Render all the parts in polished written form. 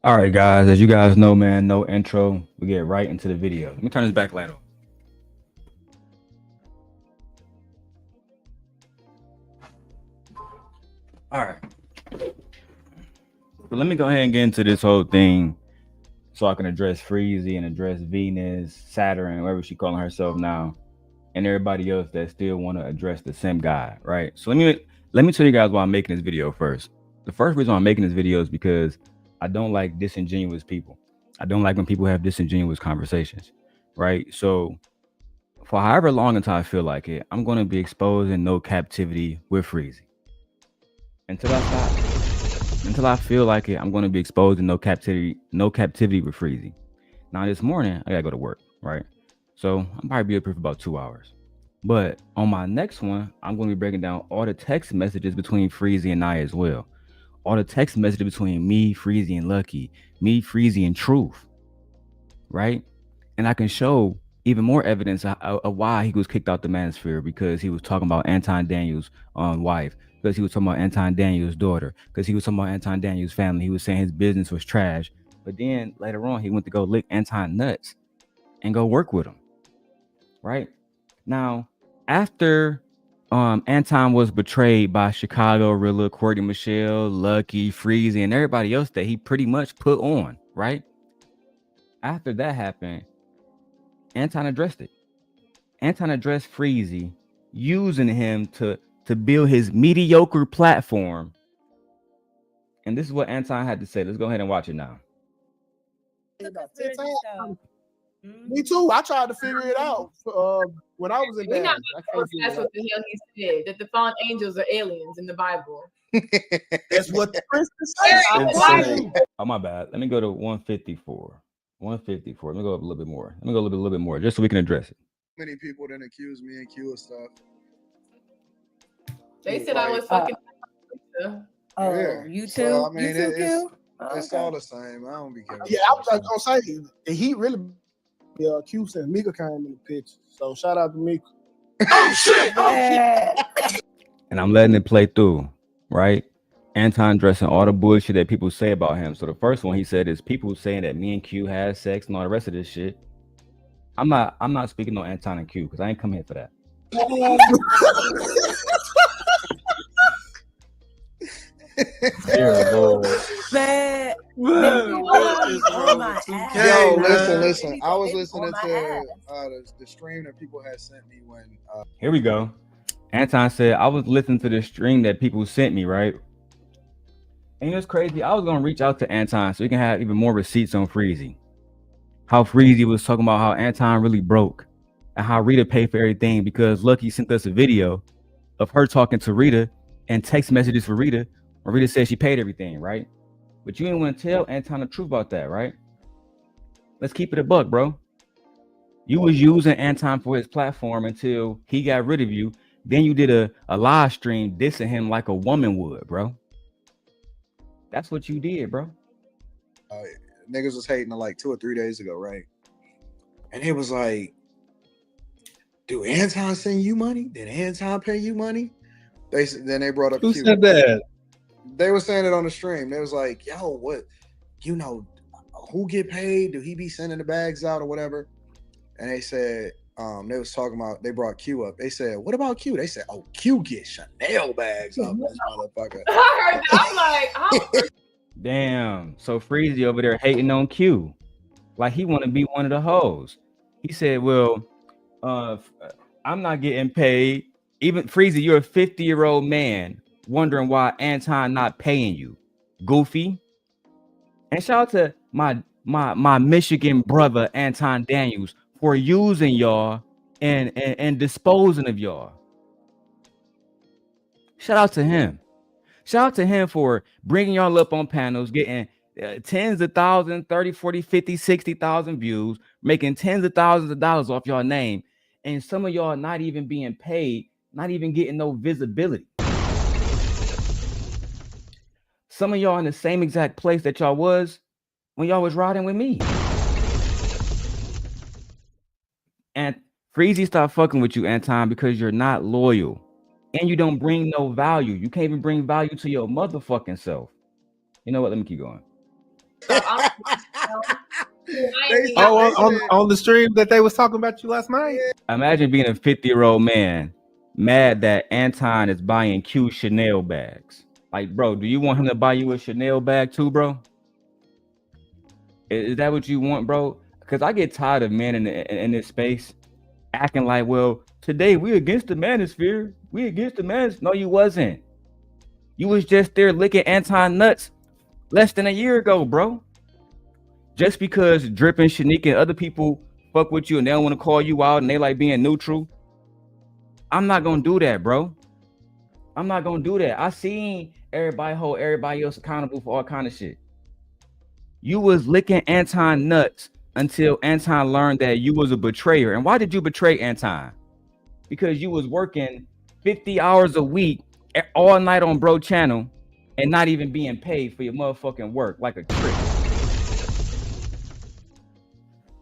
All right, guys. As you guys know, man, no intro. We get right into the video. Let me turn this back light on. All right. So let me go ahead and get into this whole thing so I can address Freezy and address Venus, Saturn, whatever she calling herself now, and everybody else that still want to address the Simp guy, right? So let me tell you guys why I'm making this video first. The first reason I'm making this video is because I don't like disingenuous people. I don't like when people have disingenuous conversations, right? So for however long until I feel like it, I'm going to be exposed in no captivity with Freezy until I stop. Until I feel like it, I'm going to be exposed in no captivity with Freezy. Now this morning, I gotta go to work, right? So I'm probably be up here for about 2 hours. But on my next one, I'm going to be breaking down all the text messages between Freezy and I as well. All the text messages between me, Freezy, and Lucky, me, Freezy, and Truth, right? And I can show even more evidence of why he was kicked out the Manosphere, because he was talking about Anton Daniels' wife, because he was talking about Anton Daniels' daughter, because he was talking about Anton Daniels' family. He was saying his business was trash. But then later on, he went to go lick Anton nuts and go work with him, right? Now, after Anton was betrayed by Chicago Rilla, Courtney Michelle, Lucky, Freezy, and everybody else that he pretty much put on, right? After that happened, Anton addressed it. Anton addressed Freezy, using him to build his mediocre platform. And this is what Anton had to say. Let's go ahead and watch it now. About 10 times. Me too. I tried to figure it out when I was in We're dance. not going to that's what the hell he said, that the fallen angels are aliens in the Bible. That's what the Christians say. Oh, my bad. Let me go to 154. 154. Let me go up a little bit more. Let me go a little bit more, just so we can address it. Many people didn't accuse me and Q of stuff. They said I was fucking. Oh, Yeah. you too? So, I mean, you too, Q? It's all the same. I don't be caring. Yeah, I was just gonna say the Heat really Q since Mika came in the picture. So shout out to Mika. Oh shit! And I'm letting it play through, right? Anton addressing all the bullshit that people say about him. So the first one he said is people saying that me and Q had sex and all the rest of this shit. I'm not speaking on Anton and Q because I ain't come here for that. Man, Yo, listen. I was listening to the stream that people had sent me when. Here we go. Anton said, I was listening to the stream that people sent me, right? And it's crazy. I was gonna reach out to Anton so we can have even more receipts on Freezy. How Freezy was talking about how Anton really broke and how Rita paid for everything because Lucky sent us a video of her talking to Rita and text messages for Rita. Where Rita said she paid everything, right? But you didn't want to tell Anton the truth about that, right? Let's keep it a buck, bro. You was using Anton for his platform until he got rid of you. Then you did a live stream dissing him like a woman would, bro. That's what you did, bro. Niggas was hating like 2 or 3 days ago, right? And it was like, do Anton send you money? Did Anton pay you money? Then they brought up Who Q. said that? They were saying it on the stream. They was like, yo, what? You know, who get paid? Do he be sending the bags out or whatever? And they said, they was talking about, they brought Q up. They said, what about Q? They said, oh, Q get Chanel bags off this motherfucker. I heard that. I'm like, oh. Damn. So Freezy over there hating on Q. Like he want to be one of the hoes. He said, well, I'm not getting paid. Even Freezy, you're a 50-year-old man wondering why Anton not paying you. Goofy. And shout out to my Michigan brother, Anton Daniels, for using y'all and disposing of y'all. Shout out to him. Shout out to him for bringing y'all up on panels, getting tens of thousands, 30, 40, 50, 60,000 views, making tens of thousands of dollars off y'all name. And some of y'all not even being paid, not even getting no visibility. Some of y'all in the same exact place that y'all was when y'all was riding with me. And Freezy stopped fucking with you, Anton, because you're not loyal. And you don't bring no value. You can't even bring value to your motherfucking self. You know what? Let me keep going. On the stream that they was talking about you last night. Imagine being a 50-year-old man mad that Anton is buying Q Chanel bags. Like, bro, do you want him to buy you a Chanel bag too, bro? Is that what you want, bro? Because I get tired of men in this space acting like, well, today we against the Manosphere. We against the Manosphere. No, you wasn't. You was just there licking Anton nuts less than a year ago, bro. Just because Drippin', Shanika, and other people fuck with you and they don't want to call you out and they like being neutral, I'm not gonna do that, bro. I'm not gonna do that. I seen everybody hold everybody else accountable for all kind of shit. You was licking Anton nuts until Anton learned that you was a betrayer. And why did you betray Anton? Because you was working 50 hours a week all night on bro channel and not even being paid for your motherfucking work like a trick.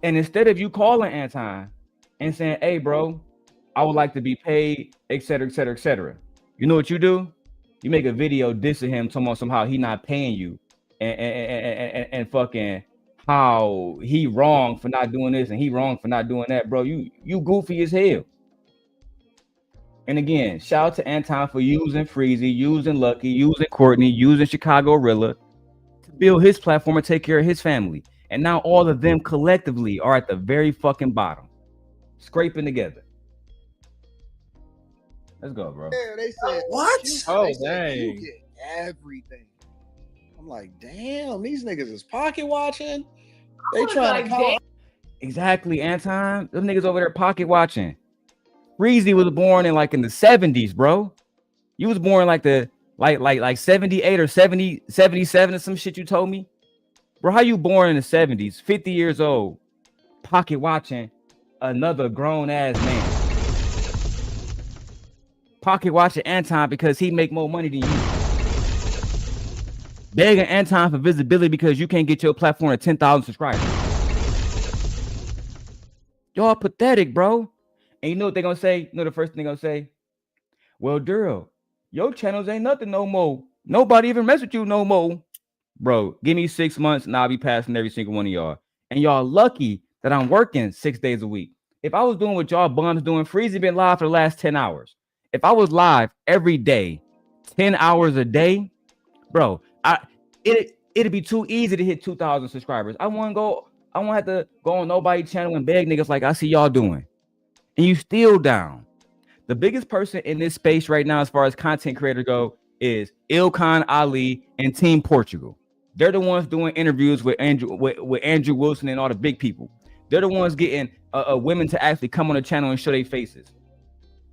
And instead of you calling Anton and saying, hey, bro, I would like to be paid, etc., etc., etc., you know what you do? You make a video dissing him, talking about somehow he not paying you and fucking how he wrong for not doing this and he wrong for not doing that, bro. You goofy as hell. And again, shout out to Anton for using Freezy, using Lucky, using Courtney, using Chicago Rilla to build his platform and take care of his family. And now all of them collectively are at the very fucking bottom, scraping together. Let's go, bro. Yeah, they said What? Oh, dang. You get everything. I'm like, damn, these niggas is pocket watching. They trying to call. Exactly, Anton. Them niggas over there pocket watching. Freezy was born in the 70s, bro. You was born like 78 or 70, 77 or some shit you told me. Bro, how you born in the 70s, 50 years old, pocket watching another grown ass man? Pocket watching Anton because he make more money than you. Begging Anton for visibility because you can't get your platform to 10,000 subscribers. Y'all pathetic, bro. And you know what they're gonna say? You know the first thing they're gonna say? Well, Darrel, your channels ain't nothing no more. Nobody even mess with you no more. Bro, give me 6 months and I'll be passing every single one of y'all. And y'all lucky that I'm working 6 days a week. If I was doing what y'all bums doing, Freezy been live for the last 10 hours. If I was live every day, 10 hours a day, bro, it'd be too easy to hit 2,000 subscribers. I won't have to go on nobody's channel and beg niggas like I see y'all doing. And you still down. The biggest person in this space right now, as far as content creator go, is Ilkan Ali and Team Portugal. They're the ones doing interviews with Andrew Wilson and all the big people. They're the ones getting women to actually come on the channel and show their faces.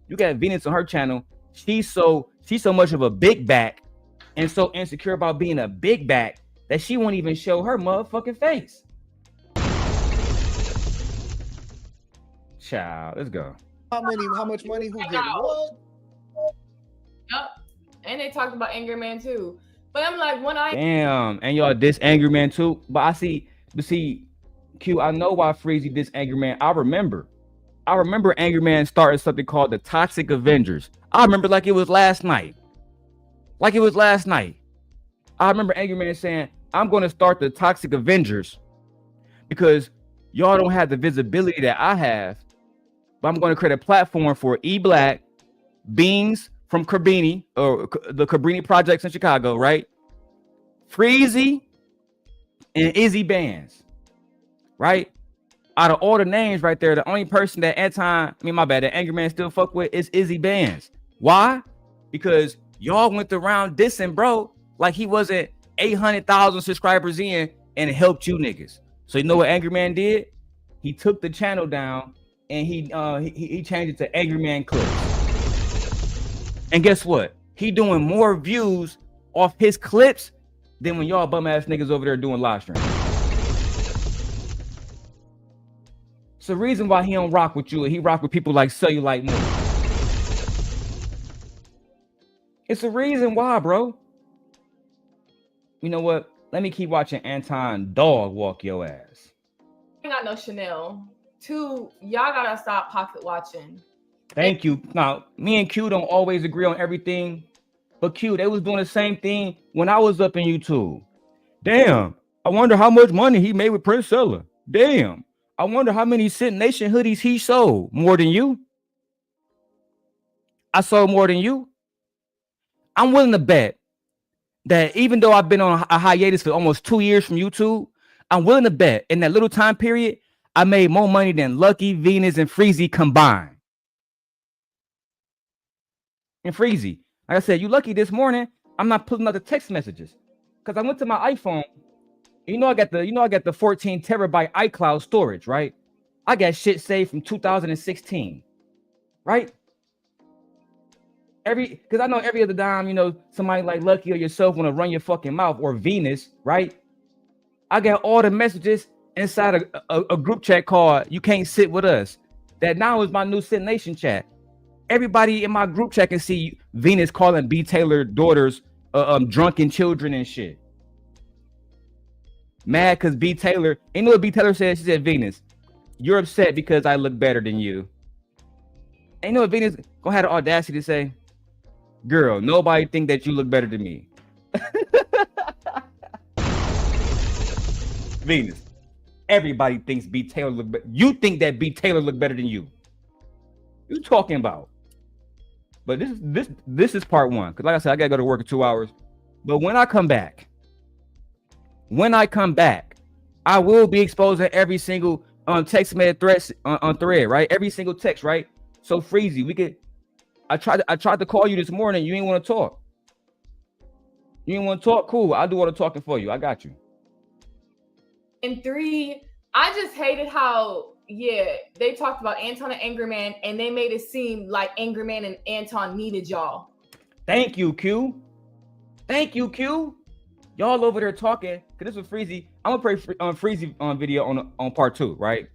You got Venus on her channel. She's so much of a big back and so insecure about being a big back that she won't even show her motherfucking face. Child, let's go. How much money? Who get what? Yep. And they talked about Angry Man too. But I'm like, damn, and y'all diss Angry Man too. But I see, Q, I know why Freezy diss Angry Man. I remember Angry Man started something called the Toxic Avengers. I remember like it was last night. I remember Angry Man saying, I'm going to start the Toxic Avengers because y'all don't have the visibility that I have. But I'm going to create a platform for E-Black, Beans from Cabrini, or the Cabrini projects in Chicago, right? Freezy and Izzy Bands, right? Out of all the names right there, the only person that that Angry Man still fuck with is Izzy Bands. Why? Because y'all went around dissing bro like he wasn't 800,000 subscribers in and helped you niggas. So you know what Angry Man did? He took the channel down and he changed it to Angry Man Clips. And guess what? He doing more views off his clips than when y'all bum ass niggas over there doing live streams. It's the reason why he don't rock with you and he rock with people like Cellulite more. It's the reason why, bro. You know what? Let me keep watching Anton dog walk your ass. I ain't got no Chanel. 2, y'all gotta stop pocket watching. Thank you. Now, me and Q don't always agree on everything, but Q, they was doing the same thing when I was up in YouTube. Damn, I wonder how much money he made with Princella. Damn. I wonder how many Simp Nation hoodies he sold. More than you. I sold more than you. I'm willing to bet that even though I've been on a hiatus for almost 2 years from YouTube, I'm willing to bet in that little time period, I made more money than Lucky, Venus, and Freezy combined. And Freezy, like I said, you lucky this morning, I'm not pulling out the text messages. Because I went to my iPhone. I got the 14 terabyte iCloud storage, right? I got shit saved from 2016, right? Because I know every other time, somebody like Lucky or yourself want to run your fucking mouth, or Venus, right? I got all the messages inside a group chat called "You Can't Sit With Us." That now is my new Simp Nation chat. Everybody in my group chat can see Venus calling B. Taylor daughters drunken children and shit. Mad because B. Taylor, you know what B. Taylor said? She said, "Venus, you're upset because I look better than you." And you know what Venus gonna have the audacity to say? "Girl, nobody think that you look better than me." Venus, everybody thinks B. Taylor look better. You think that B. Taylor look better than you. You talking about? But this is part one. Because like I said, I gotta go to work in 2 hours. But when I come back, I will be exposing every single text message thread on thread, right? Every single text, right? So Freezy, I tried to call you this morning. You ain't want to talk. You ain't want to talk? Cool. I'll do all the talking for you. I got you. And 3, I just hated how, they talked about Anton and Angry Man, and they made it seem like Angry Man and Anton needed y'all. Thank you, Q. Thank you, Q. Y'all over there talking, because this was Freezy. I'm going to play Freezy on video on part 2, right?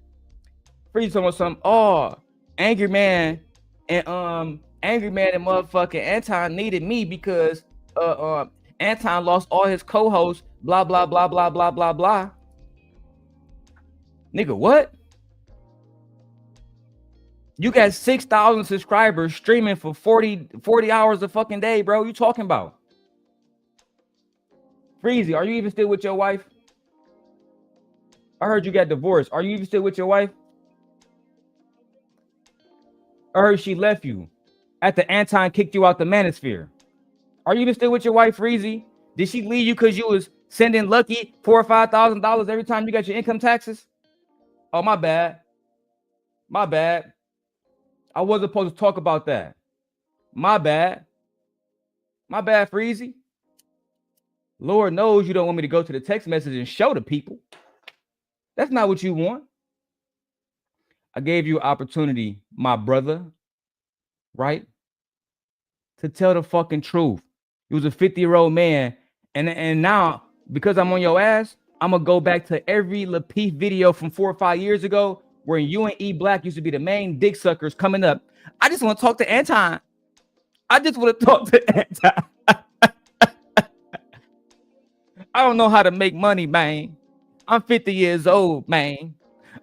Freezy talking about something. Oh, Angry Man and motherfucking Anton needed me because Anton lost all his co-hosts, blah, blah, blah, blah, blah, blah, blah. Nigga, what? You got 6,000 subscribers streaming for 40 hours a fucking day, bro. You talking about? Freezy, are you even still with your wife? I heard you got divorced. Are you even still with your wife? I heard she left you after Anton kicked you out the Manosphere. Are you even still with your wife, Freezy? Did she leave you because you was sending Lucky $4,000 or $5,000 every time you got your income taxes? Oh, my bad. My bad. I wasn't supposed to talk about that. My bad. My bad, Freezy. Lord knows you don't want me to go to the text message and show the people. That's not what you want. I gave you an opportunity, my brother, right? To tell the fucking truth. You was a 50-year-old man. And now, because I'm on your ass, I'm going to go back to every Lapeef video from 4 or 5 years ago where you and E Black used to be the main dick suckers coming up. I just want to talk to Anton. I just want to talk to Anton. I don't know how to make money, man. I'm 50 years old, man.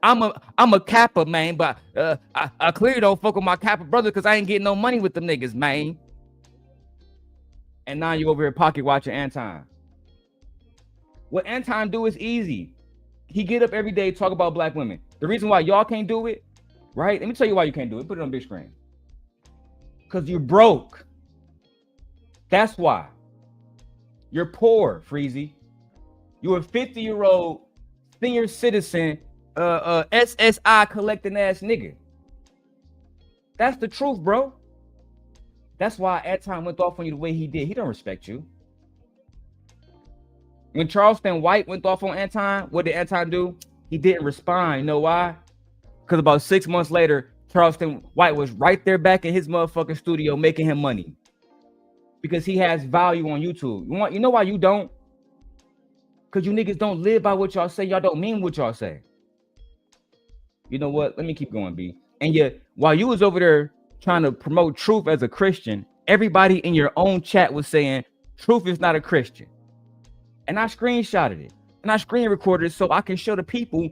I'm a Kappa, man, but I clearly don't fuck with my Kappa brother because I ain't getting no money with them niggas, man. And now you over here pocket watching Anton. What Anton do is easy. He get up every day, talk about black women. The reason why y'all can't do it, right? Let me tell you why you can't do it. Put it on big screen. Because you're broke. That's why. You're poor, Freezy. You're a 50-year-old senior citizen, SSI collecting ass nigga. That's the truth, bro. That's why Anton went off on you the way he did. He don't respect you. When Charleston White went off on Anton, what did Anton do? He didn't respond. You know why? Because about 6 months later, Charleston White was right there back in his motherfucking studio making him money. Because he has value on YouTube. You know why you don't? Because you niggas don't live by what y'all say. Y'all don't mean what y'all say. You know what? Let me keep going, B. And yet, while you was over there trying to promote truth as a Christian, everybody in your own chat was saying truth is not a Christian. And I screenshotted it. And I screen recorded it so I can show the people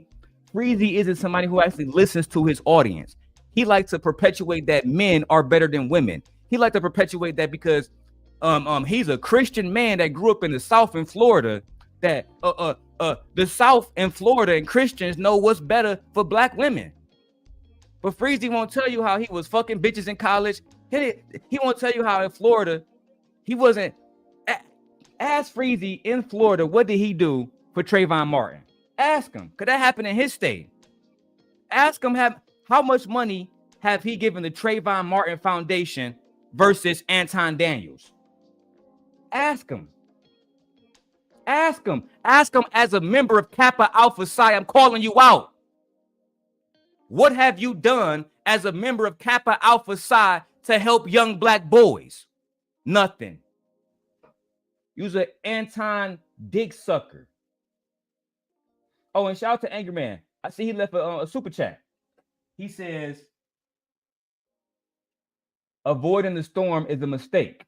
Freezy isn't somebody who actually listens to his audience. He likes to perpetuate that men are better than women. He likes to perpetuate that because he's a Christian man that grew up in the South in Florida that the South and Florida and Christians know what's better for black women. But Freezy won't tell you how he was fucking bitches in college. He won't tell you how in Florida he wasn't. Ask Freezy in Florida, what did he do for Trayvon Martin? Ask him, because that happened in his state. Ask him how much money have he given the Trayvon Martin Foundation versus Anton Daniels? Ask him. Ask him. Ask him as a member of Kappa Alpha Psi. I'm calling you out. What have you done as a member of Kappa Alpha Psi to help young black boys? Nothing. You's an Anton dick sucker. Oh, and shout out to Angry Man. I see he left a super chat. He says, avoiding the storm is a mistake.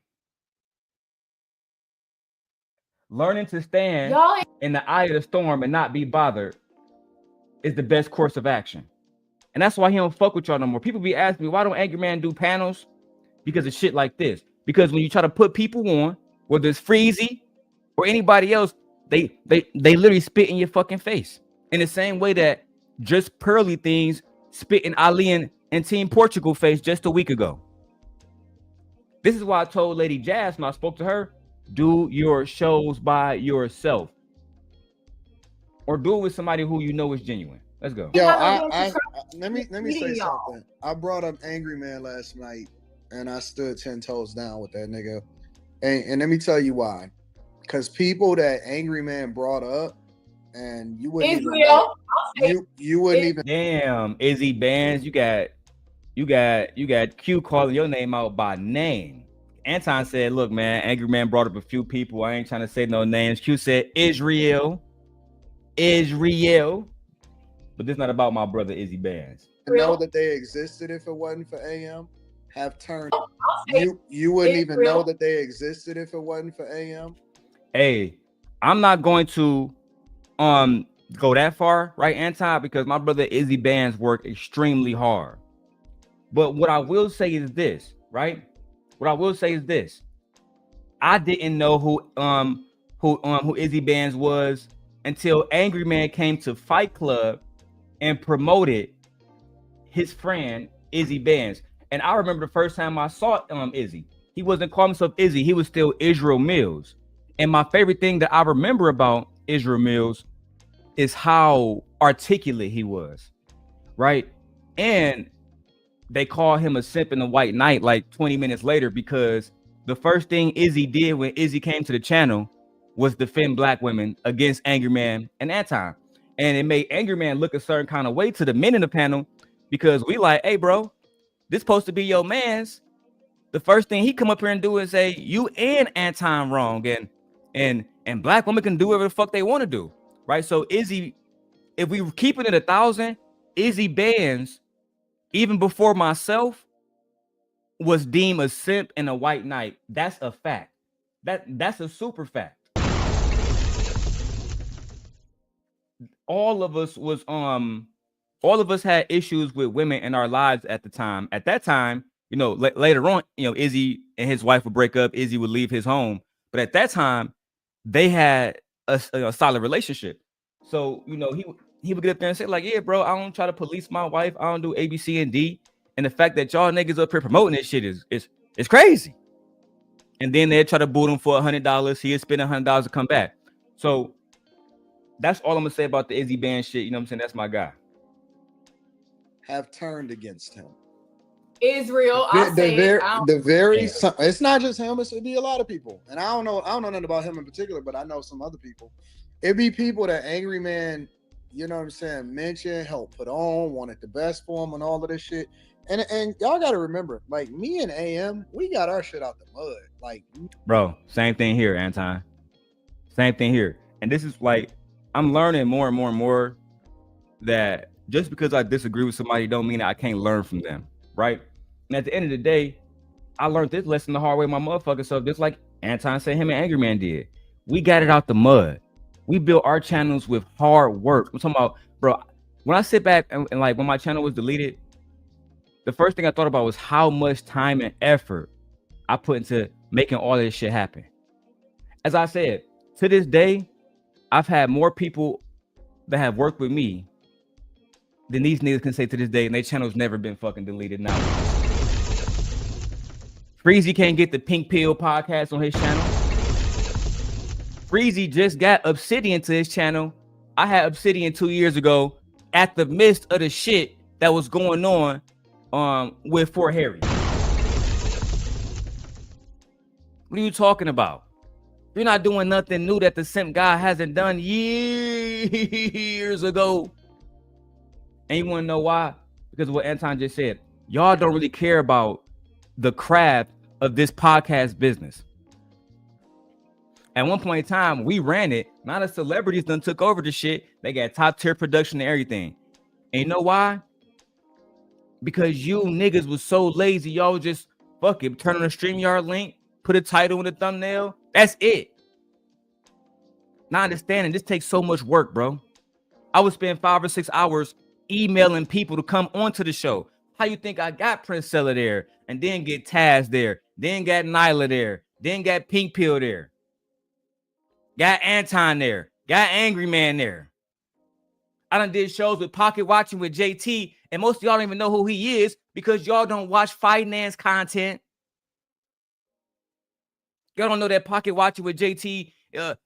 Learning to stand in the eye of the storm and not be bothered is the best course of action. And that's why he don't fuck with y'all no more. People be asking me, why don't Angry Man do panels? Because of shit like this. Because when you try to put people on, whether it's Freezy or anybody else, they literally spit in your fucking face. In the same way that just Pearly Things spit in Ali and Team Portugal face just a week ago. This is why I told Lady Jazz when I spoke to her, do your shows by yourself. Or do it with somebody who you know is genuine. Let's go. Yo, let me say something. I brought up Angry Man last night, and I stood 10 toes down with that nigga. And let me tell you why. Because people that Angry Man brought up, and you wouldn't even you wouldn't even. Damn, Izzy Bands, you got Q calling your name out by name. Anton said, "Look, man, Angry Man brought up a few people. I ain't trying to say no names." Q said, "Israel." But this is not about my brother Izzy Bands. To know that they existed if it wasn't for AM, have turned. You wouldn't even know that they existed if it wasn't for AM. Hey, I'm not going to go that far, right, Anton? Because my brother Izzy Bands worked extremely hard. But what I will say is this, right? I didn't know who Izzy Bands was until Angry Man came to Fight Club and promoted his friend Izzy Bands. And I remember the first time I saw Izzy. He wasn't calling himself Izzy. He was still Israel Mills. And my favorite thing that I remember about Israel Mills is how articulate he was, right? And they call him a simp in the white knight like 20 minutes later because the first thing Izzy did when Izzy came to the channel was defend black women against Angry Man and Anton. And it made Angry Man look a certain kind of way to the men in the panel because we like, hey, bro, this supposed to be your man's. The first thing he come up here and do is say, you and Anton wrong. And black women can do whatever the fuck they want to do, right? So Izzy, if we were keeping it 1,000, Izzy Bands, even before myself, was deemed a simp and a white knight. That's a fact. That's a super fact. All of us had issues with women in our lives at the time. At that time, later on, Izzy and his wife would break up. Izzy would leave his home. But at that time, they had a solid relationship. So, he would get up there and say, like, yeah, bro, I don't try to police my wife. I don't do A, B, C, and D. And the fact that y'all niggas up here promoting this shit is crazy. And then they'd try to boot him for $100. He'd spend $100 to come back. So that's all I'm gonna say about the Izzy Band shit. You know what I'm saying? That's my guy. Have turned against him. Israel, it's not just him, it'd be a lot of people. And I don't know nothing about him in particular, but I know some other people. It'd be people that Angry Man, you know what I'm saying, mentioned, helped put on, wanted the best for him and all of this shit. And y'all gotta remember, like me and AM, we got our shit out the mud. Like, bro, same thing here, Anton. Same thing here. And this is like, I'm learning more and more and more that just because I disagree with somebody don't mean that I can't learn from them, right? And at the end of the day, I learned this lesson the hard way, my motherfucking self, just like Anton said him and Angry Man did. We got it out the mud. We built our channels with hard work. I'm talking about, bro, when I sit back and like when my channel was deleted, the first thing I thought about was how much time and effort I put into making all this shit happen. As I said, to this day, I've had more people that have worked with me than these niggas can say to this day, and their channel's never been fucking deleted now. Freezy can't get the Pink Pill podcast on his channel. Freezy just got Obsidian to his channel. I had Obsidian 2 years ago at the midst of the shit that was going on with Fort Harry. What are you talking about? You're not doing nothing new that the Simp guy hasn't done years ago. And you want to know why? Because of what Anton just said. Y'all don't really care about the craft of this podcast business. At one point in time, we ran it. Now the celebrities done took over the shit. They got top tier production and everything. And you know why? Because you niggas was so lazy. Y'all was just fuck it. Turn on the StreamYard link. Put a title in the thumbnail. That's it. Not understanding this takes so much work, bro. I would spend 5 or 6 hours emailing people to come onto the show. How you think I got Prince Seller there, and then get Taz there, then got Nyla there, then got Pink Pill there, got Anton there, got Angry Man there. I done did shows with Pocket Watching with JT, and most of y'all don't even know who he is because y'all don't watch finance content. Y'all don't know that Pocket Watching with JT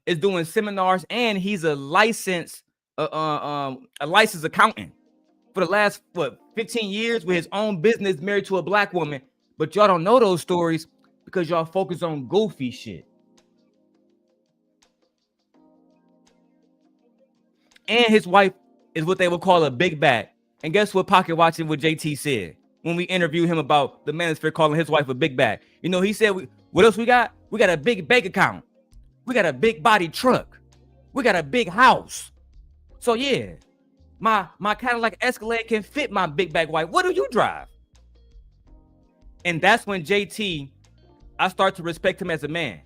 is doing seminars, and he's a licensed accountant for the last 15 years with his own business, married to a black woman. But y'all don't know those stories because y'all focus on goofy shit. And his wife is what they would call a big back. And guess what Pocket Watching with JT said when we interviewed him about the Manosphere calling his wife a big back? You know, he said, what else we got? We got a big bank account. We got a big body truck. We got a big house. So yeah, my Cadillac Escalade can fit my big back wife. What do you drive? And that's when JT, I start to respect him as a man.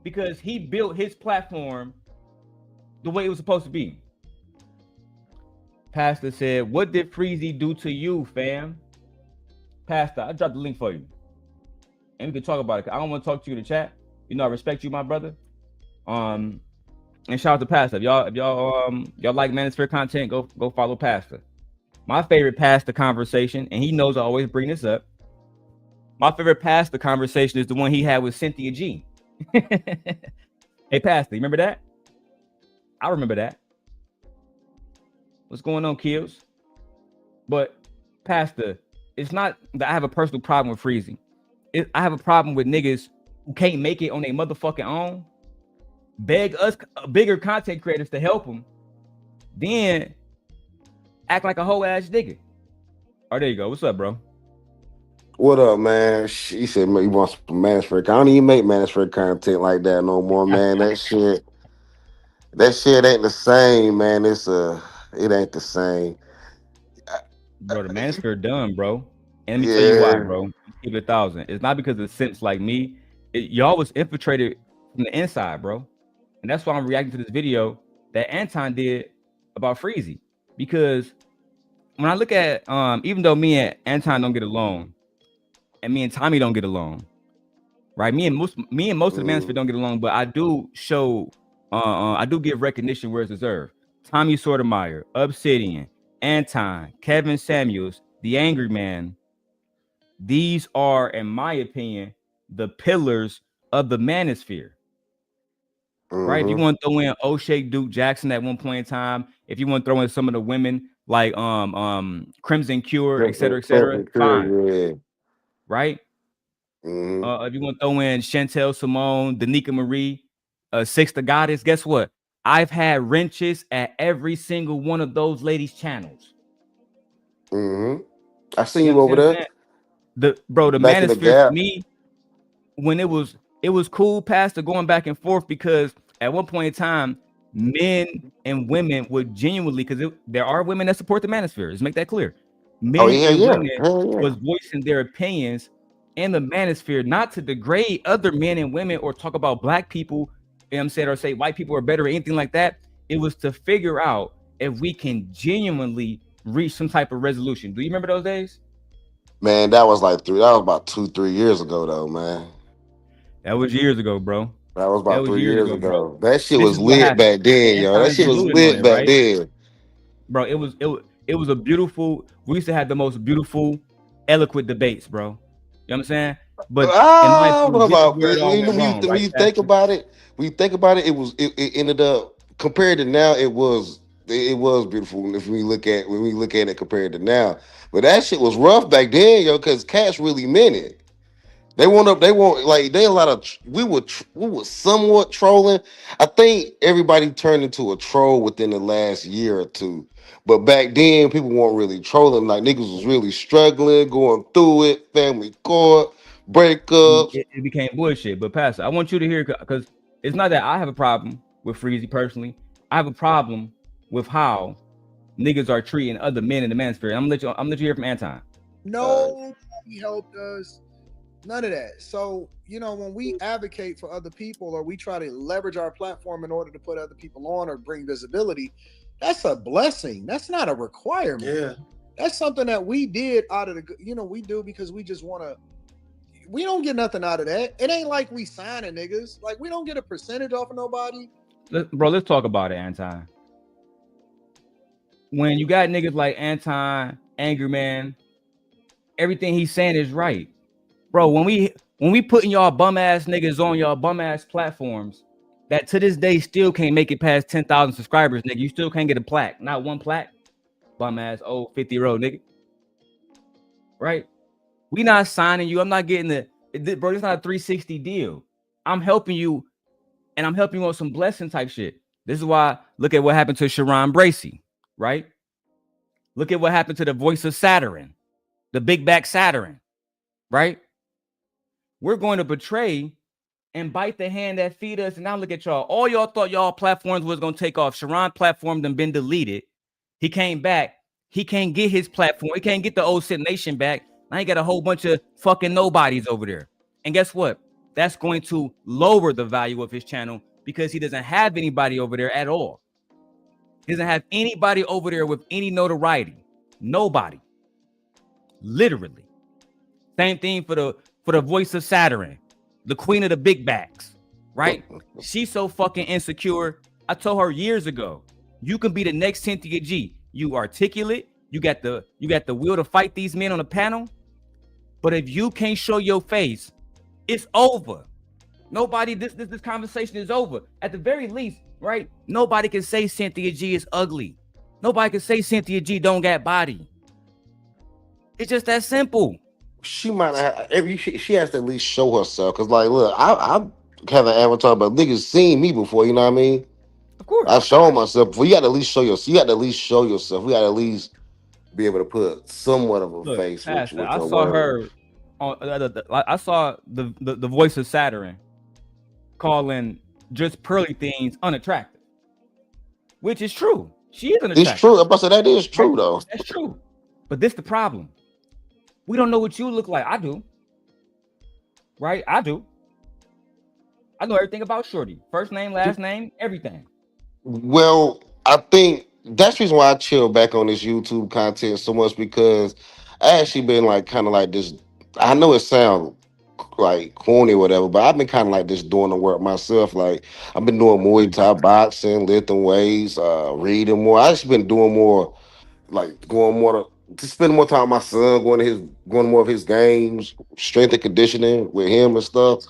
Because he built his platform the way it was supposed to be. Pastor said, what did Freezy do to you, fam? Pastor, I dropped the link for you. And we can talk about it. I don't want to talk to you in the chat. You know, I respect you, my brother. And shout out to Pastor. If y'all like Manosphere content, go follow Pastor. My favorite Pastor conversation, and he knows I always bring this up. My favorite Pastor conversation is the one he had with Cynthia G. Hey, Pastor, you remember that? I remember that. What's going on, Kills? But Pastor, it's not that I have a personal problem with Freezy. I have a problem with niggas who can't make it on their motherfucking own. Beg us bigger content creators to help them, then act like a whole ass nigga. Oh, there you go. What's up, bro? What up, man? She said you want some Manosphere. I don't even make Manosphere content like that no more, man. That shit ain't the same, man. It ain't the same. Bro, the Manosphere done, bro. And let me tell you why, bro. Keep it 1,000. It's not because of simps like me. Y'all was infiltrated from the inside, bro. And that's why I'm reacting to this video that Anton did about Freezy. Because when I look at, even though me and Anton don't get along, and me and Tommy don't get along, right? Me and most of the Manosphere don't get along, but I do show, I do give recognition where it's deserved. Tommy Sotomayor, Obsidian, Anton, Kevin Samuels, The Angry Man. These are, in my opinion, the pillars of the Manosphere. Right? If you want to throw in O'Shea Duke Jackson at one point in time, if you want to throw in some of the women like Crimson Cure, etc., fine. Yeah. Right? If you want to throw in Chantel Simone, Danica Marie, Six the Goddess, guess what? I've had wrenches at every single one of those ladies' channels. I seen you over there. The Manosphere for me, when it was cool, Pastor, going back and forth, because at one point in time, men and women would genuinely, because there are women that support the Manosphere. Let's make that clear. Men and women was voicing their opinions in the Manosphere, not to degrade other men and women or talk about black people, you know what I'm saying, or say white people are better or anything like that. It was to figure out if we can genuinely reach some type of resolution. Do you remember those days? Man, that was about 2-3 years ago though, man. That was years ago, bro. That was That about was 3 years years ago, bro. ago. That shit This was is what lit happened. back then, yo. That Anton's shit was alluding on lit it, back right? then. Bro, it was a beautiful. We used to have the most beautiful, eloquent debates, bro. You know what I'm saying? But in my I don't know opinion, this is about where it all went wrong, when right, you think Pastor? about it. When you think about it, it ended up compared to now. It was beautiful if we look at it compared to now. But that shit was rough back then, yo, because cats really meant it. They want like they a lot of we were somewhat trolling. I think everybody turned into a troll within the last year or two. But back then, people weren't really trolling. Like niggas was really struggling, going through it, family court, breakups. It became bullshit. But Pastor, I want you to hear because it's not that I have a problem with Freezy personally. I have a problem with how niggas are treating other men in the manosphere. I'm gonna let you hear from Anton. Nobody helped us. None of that. So, when we advocate for other people or we try to leverage our platform in order to put other people on or bring visibility, that's a blessing. That's not a requirement. Yeah. That's something that we did out of the, we do because we just want to. We don't get nothing out of that. It ain't like we signing niggas. Like, we don't get a percentage off of nobody. Let's talk about it, Anton. When you got niggas like Anton, Angry Man, everything he's saying is right. Bro, when we putting y'all bum ass niggas on y'all bum ass platforms that to this day still can't make it past 10,000 subscribers, nigga, you still can't get a plaque. Not one plaque. Bum ass old 50-year-old nigga. Right? We not signing you. I'm not getting bro, it's not a 360 deal. I'm helping you, and I'm helping you on some blessing type shit. This is why look at what happened to Sharon Bracey, right? Look at what happened to the voice of Saturn, the big back Saturn, right? We're going to betray and bite the hand that feed us. And now look at y'all. All y'all thought y'all platforms was going to take off. Sharon platform done been deleted. He came back. He can't get his platform. He can't get the old Sit Nation back. Now he got a whole bunch of fucking nobodies over there. And guess what? That's going to lower the value of his channel because he doesn't have anybody over there at all. He doesn't have anybody over there with any notoriety. Nobody. Literally. Same thing for the voice of Saturn, the queen of the big backs, right? She's so fucking insecure. I told her years ago, you can be the next Cynthia G. You articulate, you got the will to fight these men on the panel. But if you can't show your face, it's over. Nobody, this conversation is over. At the very least, right? Nobody can say Cynthia G is ugly. Nobody can say Cynthia G don't got body. It's just that simple. She might have she has to at least show herself. Cause like, look, I have an avatar, but niggas seen me before. You know what I mean? Of course. I've shown myself before. You got to at least show yourself. You got to at least show yourself. We got to at least be able to put somewhat of a Look, face Pastor, with I your saw word. her on. I saw the voice of Saturn calling just pearly things unattractive, which is true. She is unattractive. It's true. I said that is true, right? though. That's true. But this the problem. We don't know what you look like. I do. Right? I do. I know everything about Shorty. First name, last name, everything. Well, I think that's the reason why I chill back on this YouTube content so much because I actually been like kind of like this. I know it sounds like corny or whatever, but I've been kind of like just doing the work myself. Like I've been doing Muay Thai boxing, lifting weights, reading more. I just been doing more, like going more to spend more time with my son, going to more of his games, strength and conditioning with him and stuff.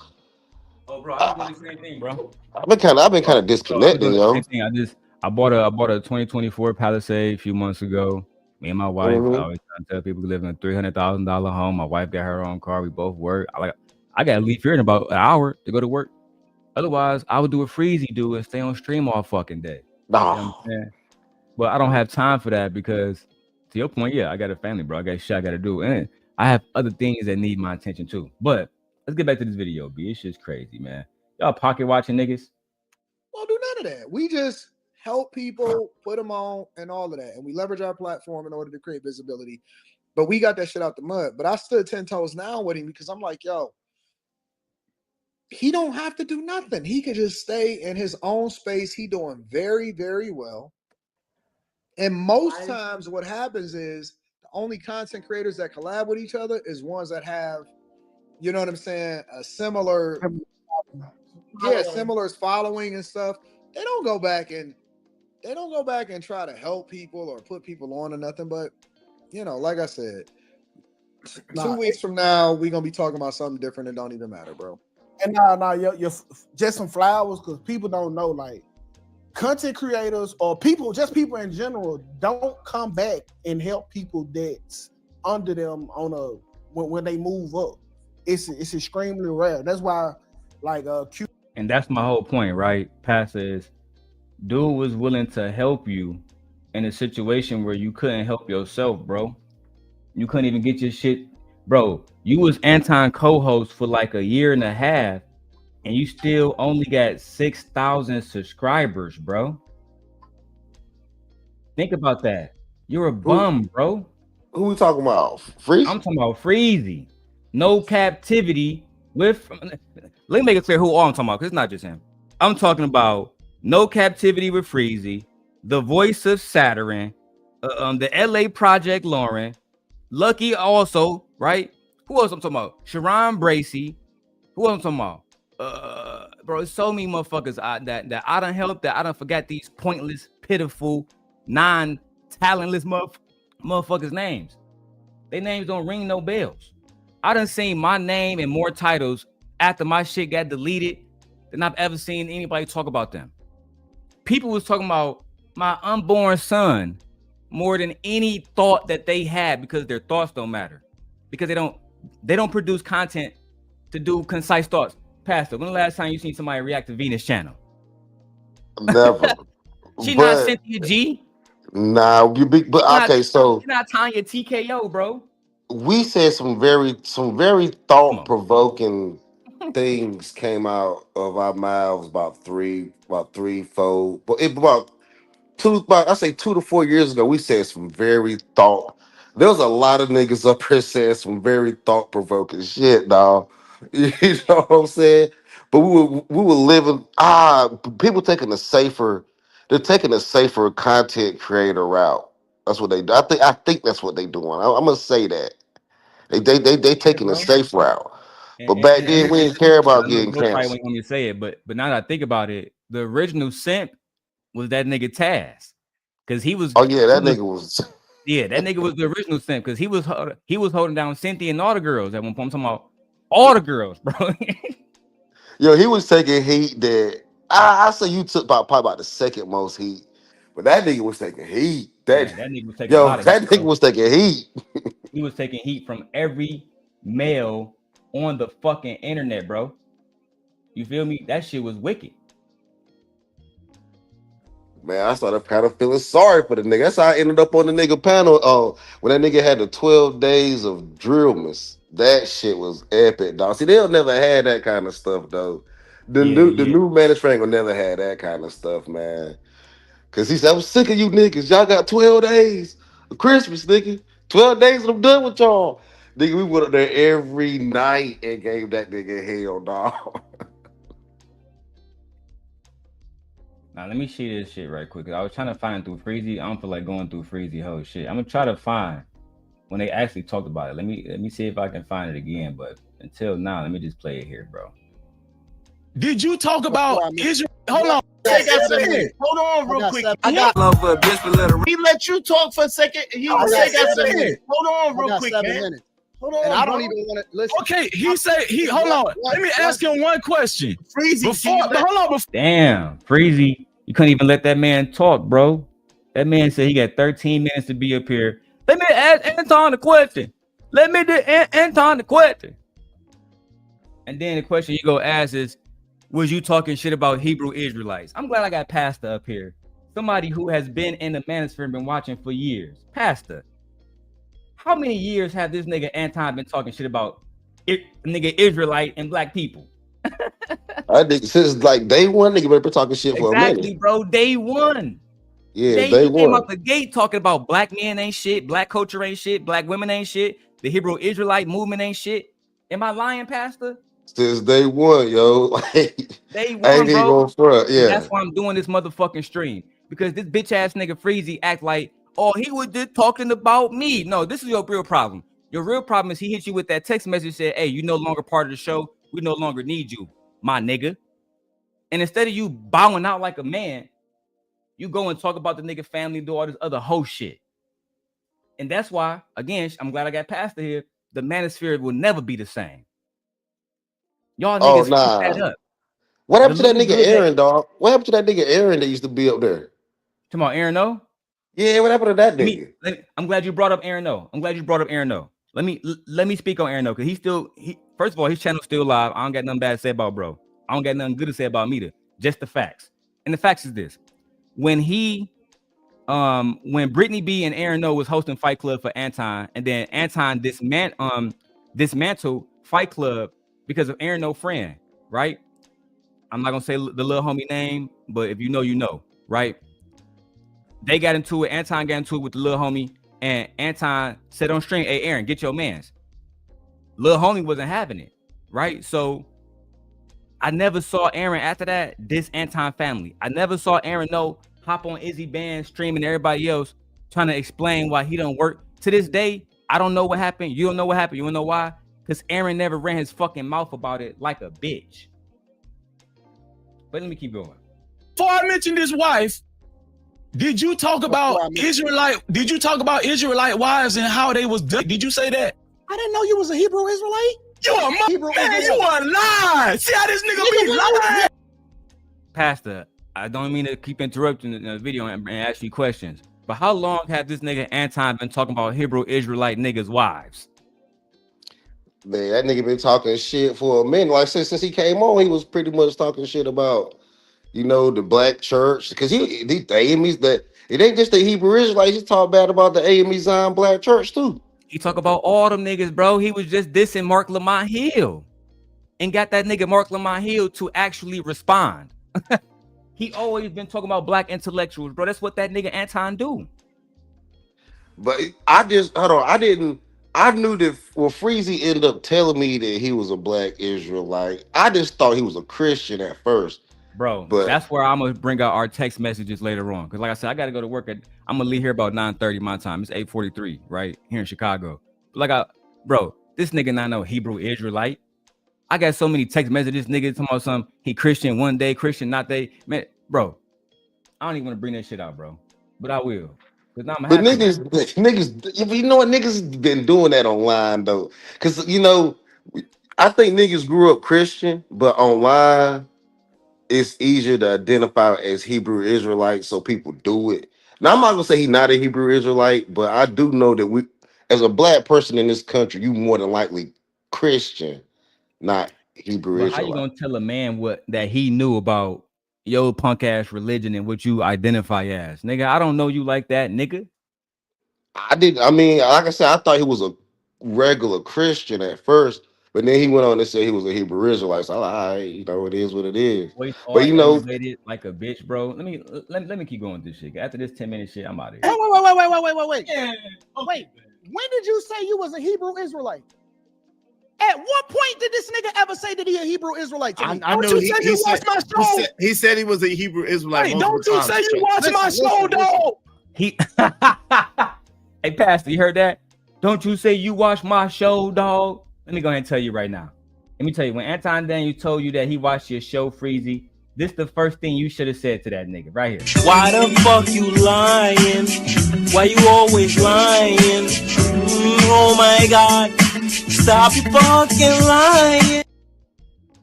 Oh, bro, I've been doing the same thing, bro. I've been kind of Bro, I've been disconnecting, doing the yo. same thing. I bought a 2024 Palisade a few months ago. Me and my wife, I always trying to tell people we live in a $300,000 home. My wife got her own car. We both work. I gotta leave here in about an hour to go to work. Otherwise, I would do what Freezy do and stay on stream all fucking day. You know what I'm saying? But I don't have time for that because, to your point, yeah, I got a family, bro. I got shit I gotta do, and I have other things that need my attention too. But let's get back to this video, B. It's just crazy, man. Y'all pocket watching niggas. Don't do none of that. We just help people, put them on, and all of that. And we leverage our platform in order to create visibility. But we got that shit out the mud. But I stood 10 toes down with him because I'm like, yo, he don't have to do nothing. He could just stay in his own space. He doing very, very well. And most times what happens is the only content creators that collab with each other is ones that have, you know what I'm saying, a similar Similar's following and stuff. They don't go back and try to help people or put people on or nothing. But like I said, 2 weeks from now we're gonna be talking about something different and don't even matter, bro. And you're just some flowers because people don't know, like, content creators or people in general don't come back and help people that's under them when they move up. It's extremely rare. That's why, like, and that's my whole point, right? Pastor is, dude was willing to help you in a situation where you couldn't help yourself, bro. You couldn't even get your shit, bro. You was Anton co-host for like a year and a half, and you still only got 6,000 subscribers, bro. Think about that. You're a bum, bro. Who we talking about? Freezy? I'm talking about Freezy. No captivity with. Let me make it clear who all I'm talking about, because it's not just him. I'm talking about No Captivity with Freezy, the voice of Saturn, the LA Project Lauren, Lucky also, right? Who else I'm talking about? Sharon Bracey. Who else I'm talking about? Bro, it's so many motherfuckers that I done helped, that I done forgot these pointless, pitiful, non-talentless motherfuckers' names. Their names don't ring no bells. I done seen my name and more titles after my shit got deleted than I've ever seen anybody talk about them. People was talking about my unborn son more than any thought that they had, because their thoughts don't matter, because they don't produce content to do concise thoughts. Pastor, when the last time you seen somebody react to Venus channel? Never. She not Cynthia G. Nah, okay, so you're not Tanya TKO, bro. We said some very thought-provoking things came out of our mouths about 3, 4, about 2 to 4 years ago. We said some very there was a lot of niggas up here saying some very thought-provoking shit, dog. You know what I'm saying? But we were living people they're taking a safer content creator route. That's what they do. I think that's what they doing. I'm gonna say that. They taking a safe route. But back then we didn't care about getting canceled. Probably canceled. when you say it, but now that I think about it, the original Simp was that nigga Taz, because he was. Oh yeah, that nigga was. Yeah, that nigga was the original Simp, because he was holding down Cynthia and all the girls at one point. I'm talking about all the girls, bro. Yo, he was taking heat that I say you took probably about the second most heat, but that nigga was taking heat. That nigga was taking a lot of heat. Nigga was taking heat. He was taking heat from every male on the fucking internet, bro. You feel me? That shit was wicked. Man, I started kind of feeling sorry for the nigga. That's how I ended up on the nigga panel. When that nigga had the 12 days of drillmas. That shit was epic, dog. See, they'll never had that kind of stuff, though. The new Manosphere will never had that kind of stuff, man. Cause he said, I'm sick of you niggas. Y'all got 12 days of Christmas, nigga. 12 days and I'm done with y'all. Nigga, we went up there every night and gave that nigga hell, dog. Now let me see this shit right quick. I was trying to find through Freezy. I don't feel like going through Freezy whole shit. I'm gonna try to find when they actually talked about it. Let me see if I can find it again. But until now, let me just play it here, bro. Did you talk about Israel? Hold on. Hold on real quick. I got love for a bitch, but let her. He let you talk for a second. Hold on real quick, man. Hold on. And I don't even want to listen. Okay, hold on. Let me ask him one question. Freezy, Damn, Freezy, you couldn't even let that man talk, bro. That man said he got 13 minutes to be up here. Let me ask Anton the question. Anton the question. And then the question you go ask is, was you talking shit about Hebrew Israelites? I'm glad I got Pastor up here. Somebody who has been in the Manosphere and been watching for years. Pastor, how many years have this nigga Anton been talking shit about nigga Israelite and black people? I think since like day one, nigga been talking shit for a minute. Exactly, bro. Day one. Yeah, day one. Came out the gate talking about black men ain't shit, black culture ain't shit, black women ain't shit, the Hebrew Israelite movement ain't shit. Am I lying, Pastor? Since day one, yo. Like, day one, bro. Front. Yeah. That's why I'm doing this motherfucking stream. Because this bitch ass nigga Freezy act like, oh, he was just talking about me. No, this is your real problem. Your real problem is he hit you with that text message, said, hey, you no longer part of the show. We no longer need you, my nigga. And instead of you bowing out like a man, you go and talk about the nigga family, do all this other whole shit. And that's why, again, I'm glad I got Pastor here. The Manosphere will never be the same. Y'all niggas fucked that up. What happened to that nigga Aaron, dog? What happened to that nigga Aaron that used to be up there? Come on, Aaron O? Yeah, what happened to that nigga? I'm glad you brought up Aaron O. Let me speak on Aaron O, because first of all, his channel's still live. I don't got nothing bad to say about bro. I don't got nothing good to say about me. Just the facts. And the facts is this. When Brittany B and Aaron O was hosting Fight Club for Anton, and then Anton dismantled Fight Club because of Aaron O friend, right? I'm not gonna say the little homie name, but if you know, you know, right? They got into it. Anton got into it with the little homie, and Anton said on stream, "Hey, Aaron, get your mans." Little homie wasn't having it, right? So I never saw Aaron after that diss Anton family. I never saw Aaron hop on Izzy Band streaming everybody else trying to explain why he don't work. To this day, I don't know what happened. You don't know what happened. You wanna know why? Because Aaron never ran his fucking mouth about it like a bitch. But let me keep going. Before I mentioned his wife, did you talk about Israelite? Did you talk about Israelite wives and how they was done? Did you say that? I didn't know you was a Hebrew Israelite. You a man, you a lie. See how this nigga be lying? Pastor, I don't mean to keep interrupting the video and ask you questions, but how long have this nigga Anton been talking about Hebrew Israelite niggas' wives? Man, that nigga been talking shit for a minute. Like since he came on, he was pretty much talking shit about, the black church. Because the AMEs, that it ain't just the Hebrew Israelites. He talk bad about the AME Zion black church too. He talk about all them niggas, bro. He was just dissing Mark Lamont Hill and got that nigga Mark Lamont Hill to actually respond. He always been talking about black intellectuals, bro. That's what that nigga Anton do. But I knew that Freezy ended up telling me that he was a black Israelite. I just thought he was a Christian at first. Bro, but that's where I'm gonna bring out our text messages later on. Because like I said, I gotta go to work I'm gonna leave here about 9:30 my time. It's 8:43, right? Here in Chicago. But bro, this nigga not no Hebrew Israelite. I got so many text messages, nigga talking about something. He Christian one day, Christian not they. Man, bro, I don't even want to bring that shit out, bro. But I will. But niggas, you know what? Niggas been doing that online though. Cause I think niggas grew up Christian, but online it's easier to identify as Hebrew Israelite, so people do it. Now I'm not gonna say he's not a Hebrew Israelite, but I do know that as a black person in this country, you more than likely Christian, not Hebrew Israelite. How you gonna tell a man that he knew about your punk ass religion and what you identify as? Nigga, I don't know you like that, nigga. Like I said, I thought he was a regular Christian at first, but then he went on to say he was a Hebrew Israelite. So I like, it is what it is. But like a bitch, bro. Let me keep going with this shit. After this 10-minute shit, I'm out of here. Wait. Yeah. Wait. When did you say you was a Hebrew Israelite? At what point did this nigga ever say that he a Hebrew Israelite to me? I know he said he was a Hebrew Israelite. Hey, don't you say you watch my show, dog. Hey, Pastor, you heard that? Don't you say you watch my show, dog? Let me go ahead and tell you right now. Let me tell you, when Anton Daniels told you that he watched your show, Freezy, this the first thing you should have said to that nigga right here. Why the fuck you lying? Why you always lying? Oh my God. Stop you fucking lying.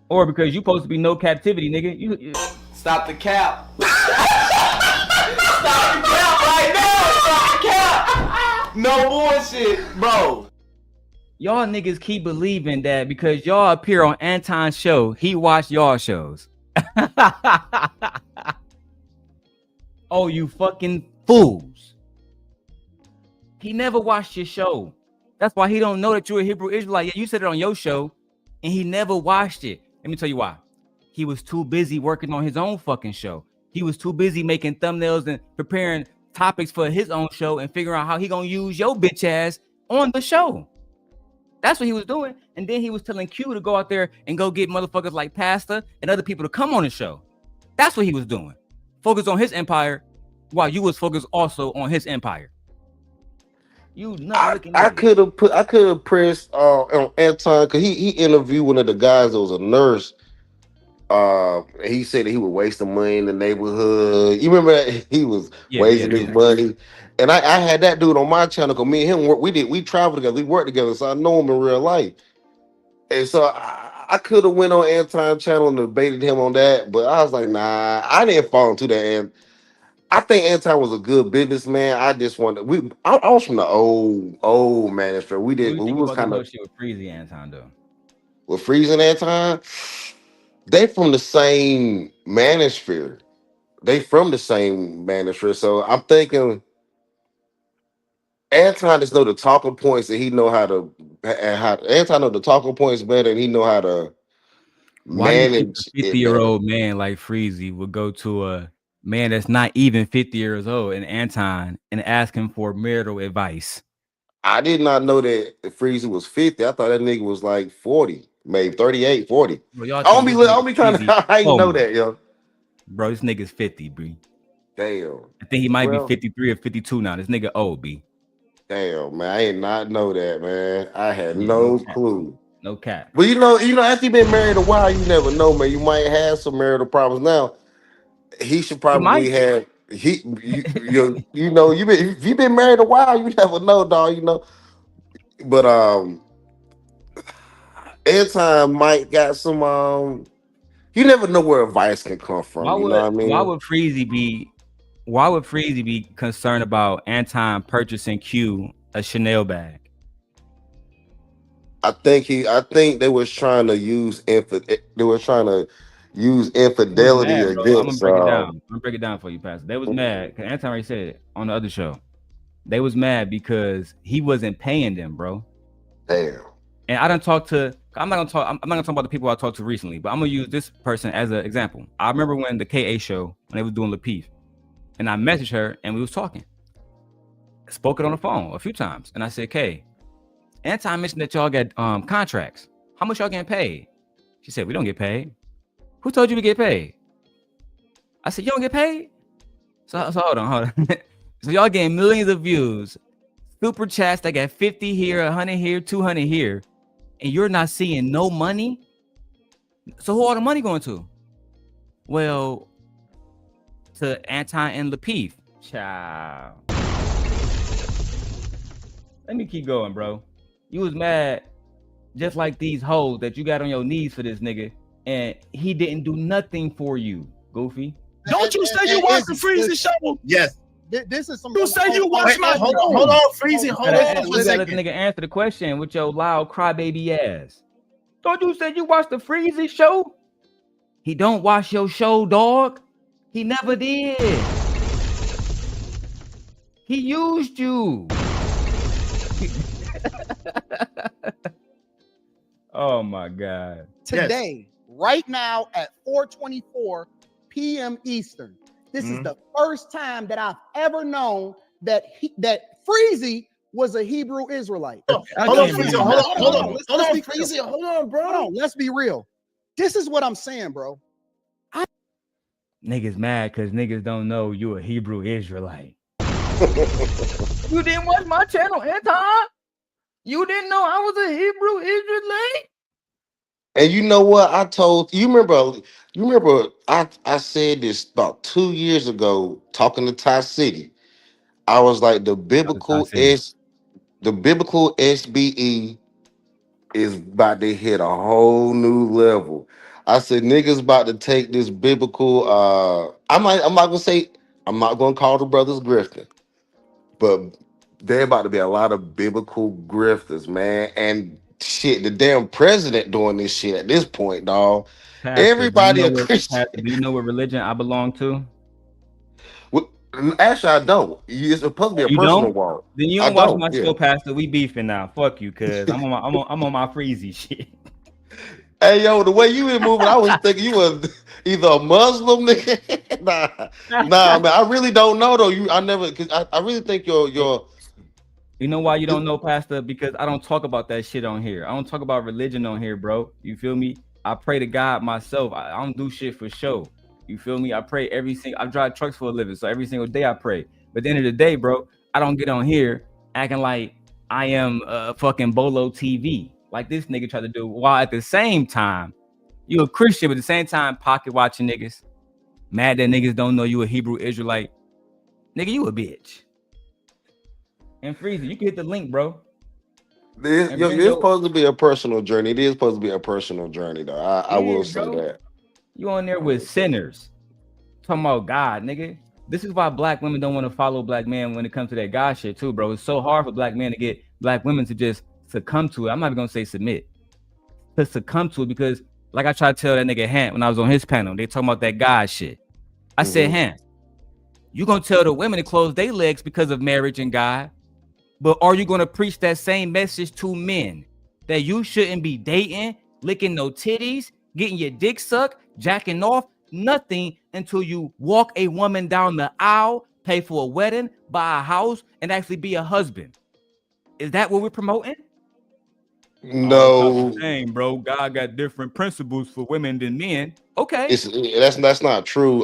Or because you supposed to be no captivity, nigga. You stop the cap. Stop the cap right now. Stop the cap. No bullshit, bro. Y'all niggas keep believing that because y'all appear on Anton's show, he watched y'all shows. Oh, you fucking fools. He never watched your show. That's why he don't know that you're a Hebrew Israelite. Yeah, you said it on your show, and he never watched it. Let me tell you why. He was too busy working on his own fucking show. He was too busy making thumbnails and preparing topics for his own show and figuring out how he gonna use your bitch ass on the show. That's what he was doing. And then he was telling Q to go out there and go get motherfuckers like Pastor and other people to come on the show. That's what he was doing. Focus on his empire while you was focused also on his empire. You not I could have pressed on Anton because he interviewed one of the guys that was a nurse, He said that he was wasting money in the neighborhood. You remember that he was Yeah, wasting his money, and I had that dude on my channel. Cause me and him we traveled together, we worked together, so I know him in real life. And so I could have went on Anton's channel and debated him on that, but I was like, nah, I didn't fall into that. And I think Anton was a good businessman. I just wanted I was from the old Manosphere. What do you We think was about this kind whole of shit with Freezy and Anton though? with freezing Anton. They from the same Manosphere. They from the same Manosphere. So I'm thinking Anton just know the talking points and he know how to and how Anton know the talking points better and he know how to Why do you think a manage it better. 50-year-old man like Freezy would go to a man that's not even 50 years old and Anton and ask him for marital advice? I did not know that Freezy was 50. I thought that nigga was like 40, maybe 38, 40. Bro, y'all I don't think be this I don't nigga be trying Freezy? to I ain't Oh know my, that, yo. bro, this nigga's 50, bro. Damn. I think he might be Well, 53 or 52 now. This nigga old, B. damn, man. I did not know that, man. I had Yeah, no no cap, clue. no cap. But after you been married a while, you never know, man. You might have some marital problems. Now, he should He probably might. have if you been married a while, you never know, dog, But Anton might got some you never know where advice can come from, you know what I Why mean? would Freezy be concerned about Anton purchasing Q a Chanel bag? I think they was trying to use They was infidelity mad, bro. I'm gonna against break it down. I'm gonna break it down for you, Pastor. They was mad because Anton already said it on the other show. They was mad because he wasn't paying them, bro. damn. And I don't talk to. I'm not gonna talk about the people I talked to recently, but I'm gonna use this person as an example. I remember when the KA show when they was doing Lapeef, and I messaged her and we was talking. Spoke it on the phone a few times, and I said, "Kay, Anton mentioned that y'all got contracts. How much y'all getting paid?" She said, "We don't get paid." Who told you we get paid? I said, "You don't get paid." So hold on. So y'all getting millions of views, super chats that got 50 here, 100 here, 200 here, and you're not seeing no money. So who all the money going to? Well, to Anton and Lapeef. Ciao. Let me keep going, bro. You was mad just like these hoes that you got on your knees for this nigga, and he didn't do nothing for you, Goofy. Don't you say you watched the Freezy show? Yes. This is some. You say you watched my. Hold on, Freezy. Hold on You for a gotta let the second. nigga answer the question with your loud crybaby ass. Don't you say you watched the Freezy show? He don't watch your show, dog. He never did. He used you. Oh my God. Today, right now at 4:24 p.m. Eastern, this is the first time that I've ever known that Freezy was a Hebrew Israelite. Hold on, Freezy. Hold on, Freezy. Hold on, bro. Hold on, let's be real. This is what I'm saying, bro. Niggas mad because niggas don't know you a Hebrew Israelite. You didn't watch my channel, Anton? You didn't know I was a Hebrew Israelite? And you know what? You remember I said this about 2 years ago talking to Ty City. I was like the biblical SBE is about to hit a whole new level. I said niggas about to take this biblical I'm not gonna call the brothers grifting, but there about to be a lot of biblical grifters, man. And shit, the damn president doing this shit at this point, dog. Pastor, Everybody a Christian. do you know what religion I belong to? Well, actually, I don't. It's supposed to be a You personal don't? walk. Then you I don't watch don't. my Yeah. show, Pastor. We beefing now. Fuck you, cuz I'm on my Freezy shit. Hey, yo, the way you been moving, I was thinking you was either a Muslim nigga. nah, man. I really don't know though. Because I really think your. You know why you don't know, Pastor? Because I don't talk about that shit on here. I don't talk about religion on here, bro. You feel me? I pray to God myself. I don't do shit for show. You feel me? I pray I drive trucks for a living, so every single day I pray. But at the end of the day, bro, I don't get on here acting like I am fucking Bolo TV, like this nigga tried to do, while at the same time, You a Christian, but at the same time, pocket watching niggas. Mad that niggas don't know you a Hebrew Israelite. Nigga, you a bitch. And Freezy, you can hit the link, bro. It's supposed to be a personal journey. It is supposed to be a personal journey, though. I will say that. You on there with sinners. Talking about God, nigga. This is why black women don't want to follow black men when it comes to that God shit too, bro. It's so hard for black men to get black women to just succumb to it. I'm not even gonna say submit. To succumb to it, because like I tried to tell that nigga Hant when I was on his panel, they talking about that God shit. I said, Hant, you gonna tell the women to close their legs because of marriage and God, but are you gonna preach that same message to men that you shouldn't be dating, licking no titties, getting your dick sucked, jacking off, nothing until you walk a woman down the aisle, pay for a wedding, buy a house, and actually be a husband? Is that what we're promoting? No, dang, bro. God got different principles for women than men. Okay, that's not true.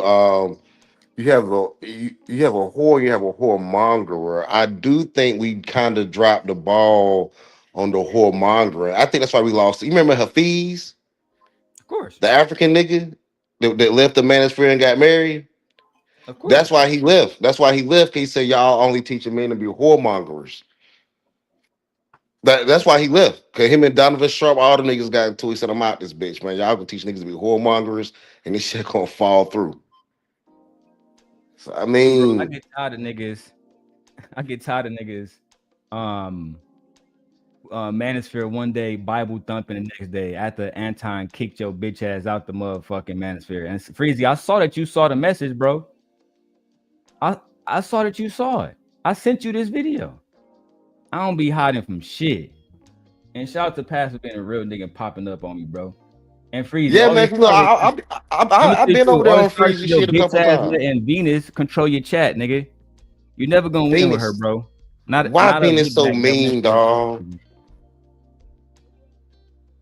You have a whore, you have a whoremongerer. I do think we kind of dropped the ball on the whoremongerer. I think that's why we lost. You remember Hafiz? Of course. The African nigga that left the Manosphere and got married. Of course. That's why he left. That's why he left. He said y'all only teaching men to be whoremongers. That's why he left. Cause him and Donovan Sharp, all the niggas got into it. He said, I'm out this bitch, man. Y'all gonna teach niggas to be whoremongers, and this shit gonna fall through. So I mean, bro, I get tired of niggas. Manosphere one day, Bible thumping the next day after Anton kicked your bitch ass out the motherfucking Manosphere. And Freezy, I saw that you saw the message, bro. I saw that you saw it. I sent you this video. I don't be hiding from shit. And shout out to Pastor being a real nigga popping up on me, bro. And Freezy, yeah, man. I've been over there on Freezy shit a couple times. And Venus control your chat, nigga. You never gonna win with her, bro. Why Venus so mean, dog?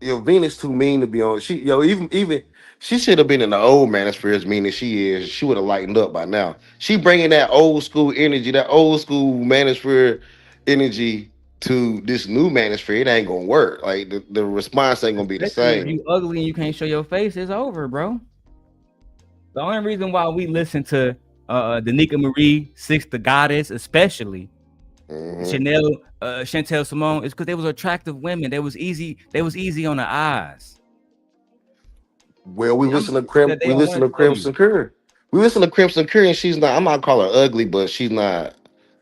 Yo, Venus too mean to be on. Even she should have been in the old Manosphere as mean as she is. She would have lightened up by now. She bringing that old school energy, that old school Manosphere energy to this new Manosphere. It ain't gonna work. Like the response ain't gonna be the same. If you ugly and you can't show your face, it's over, bro. The only reason why we listen to Danica Marie, Six the Goddess, especially Chantel Simone, is because they was attractive women. They was easy on the eyes. Well, we listen to Crimson Curry. We listen to Crimson Curry, and she's not. I'm not calling her ugly, but she's not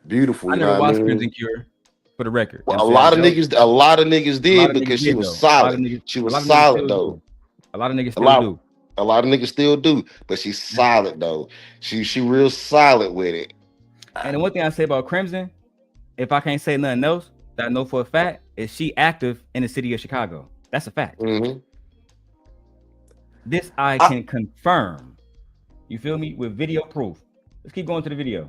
beautiful. I never watched Crimson Curry, for the record. Well, a lot of niggas did because she was solid. She was solid though. A lot of niggas still do. A lot of niggas still do, but she's solid though. She real solid with it. And the one thing I say about Crimson, if I can't say nothing else that I know for a fact, is she active in the city of Chicago. That's a fact. This I can confirm. You feel me? With video proof. Let's keep going to the video.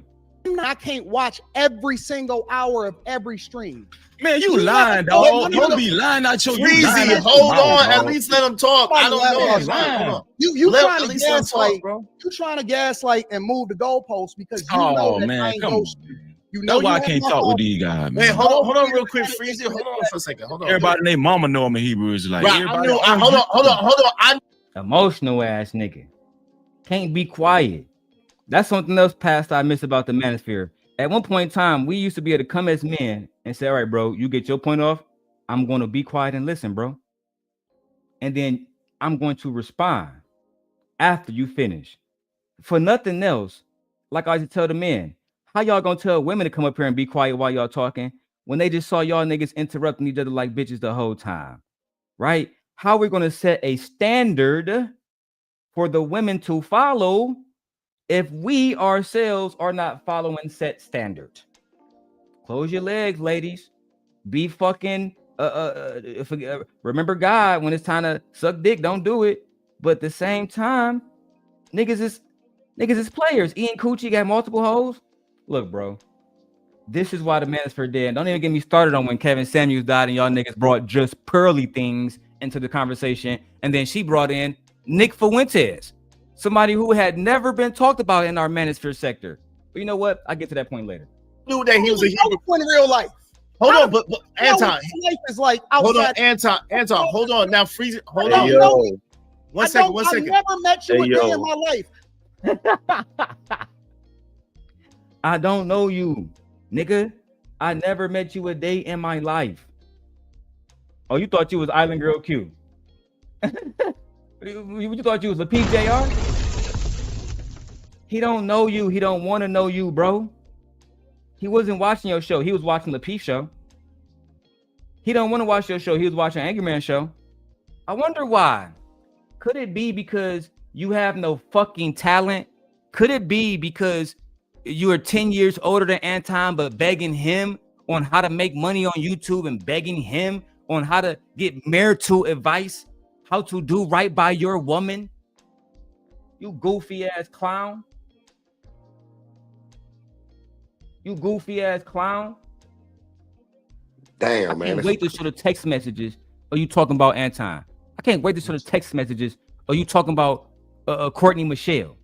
I can't watch every single hour of every stream. Man, you lying, dog. You be lying out your Freezy, hold on. At least let him talk. I don't know. Hold on. You trying to gaslight, bro? You trying to gaslight and move the goalposts because you know that I ain't ghost you. You know why I can't talk with these guys, man. Wait, hold on real quick, Freezy. Hold on for a second. Hold on. Everybody named Mama know I'm a Hebrew Israelite. Right, hold on. Emotional ass nigga. Can't be quiet. That's something else past I miss about the Manosphere. At one point in time, we used to be able to come as men and say, all right, bro, you get your point off. I'm going to be quiet and listen, bro. And then I'm going to respond after you finish. For nothing else, like I used to tell the men, how y'all gonna tell women to come up here and be quiet while y'all talking when they just saw y'all niggas interrupting each other like bitches the whole time, right? How are we gonna set a standard for the women to follow if we ourselves are not following set standard? Close your legs, ladies. Be fucking remember God when it's time to suck dick. Don't do it. But at the same time, niggas is players. Ian Coochie got multiple hoes. Look, bro, this is why the Manosphere dead. Don't even get me started on when Kevin Samuels died and y'all niggas brought just pearly things into the conversation. And then she brought in Nick Fuentes, somebody who had never been talked about in our Manosphere sector. But you know what? I'll get to that point later. Knew that he was a Hebrew in real life. Hold on, but Anton. Life is like hold on, Anton. Hold on. Now, Freezy. Hold on. One second. I never met you a day in my life. I don't know you, nigga. I never met you a day in my life. Oh, you thought you was Island Girl Q? You thought you was a PJR? He don't know you. He don't want to know you, bro. He wasn't watching your show. He was watching the P show. He don't want to watch your show. He was watching Angry Man show. I wonder why. Could it be because you have no fucking talent? Could it be because you are 10 years older than Anton, but begging him on how to make money on YouTube and begging him on how to get marital advice, how to do right by your woman? You goofy ass clown. You goofy ass clown. Damn, man. I can't wait to show the text messages. Are you talking about Anton? I can't wait to show the text messages. Are you talking about Courtney Michelle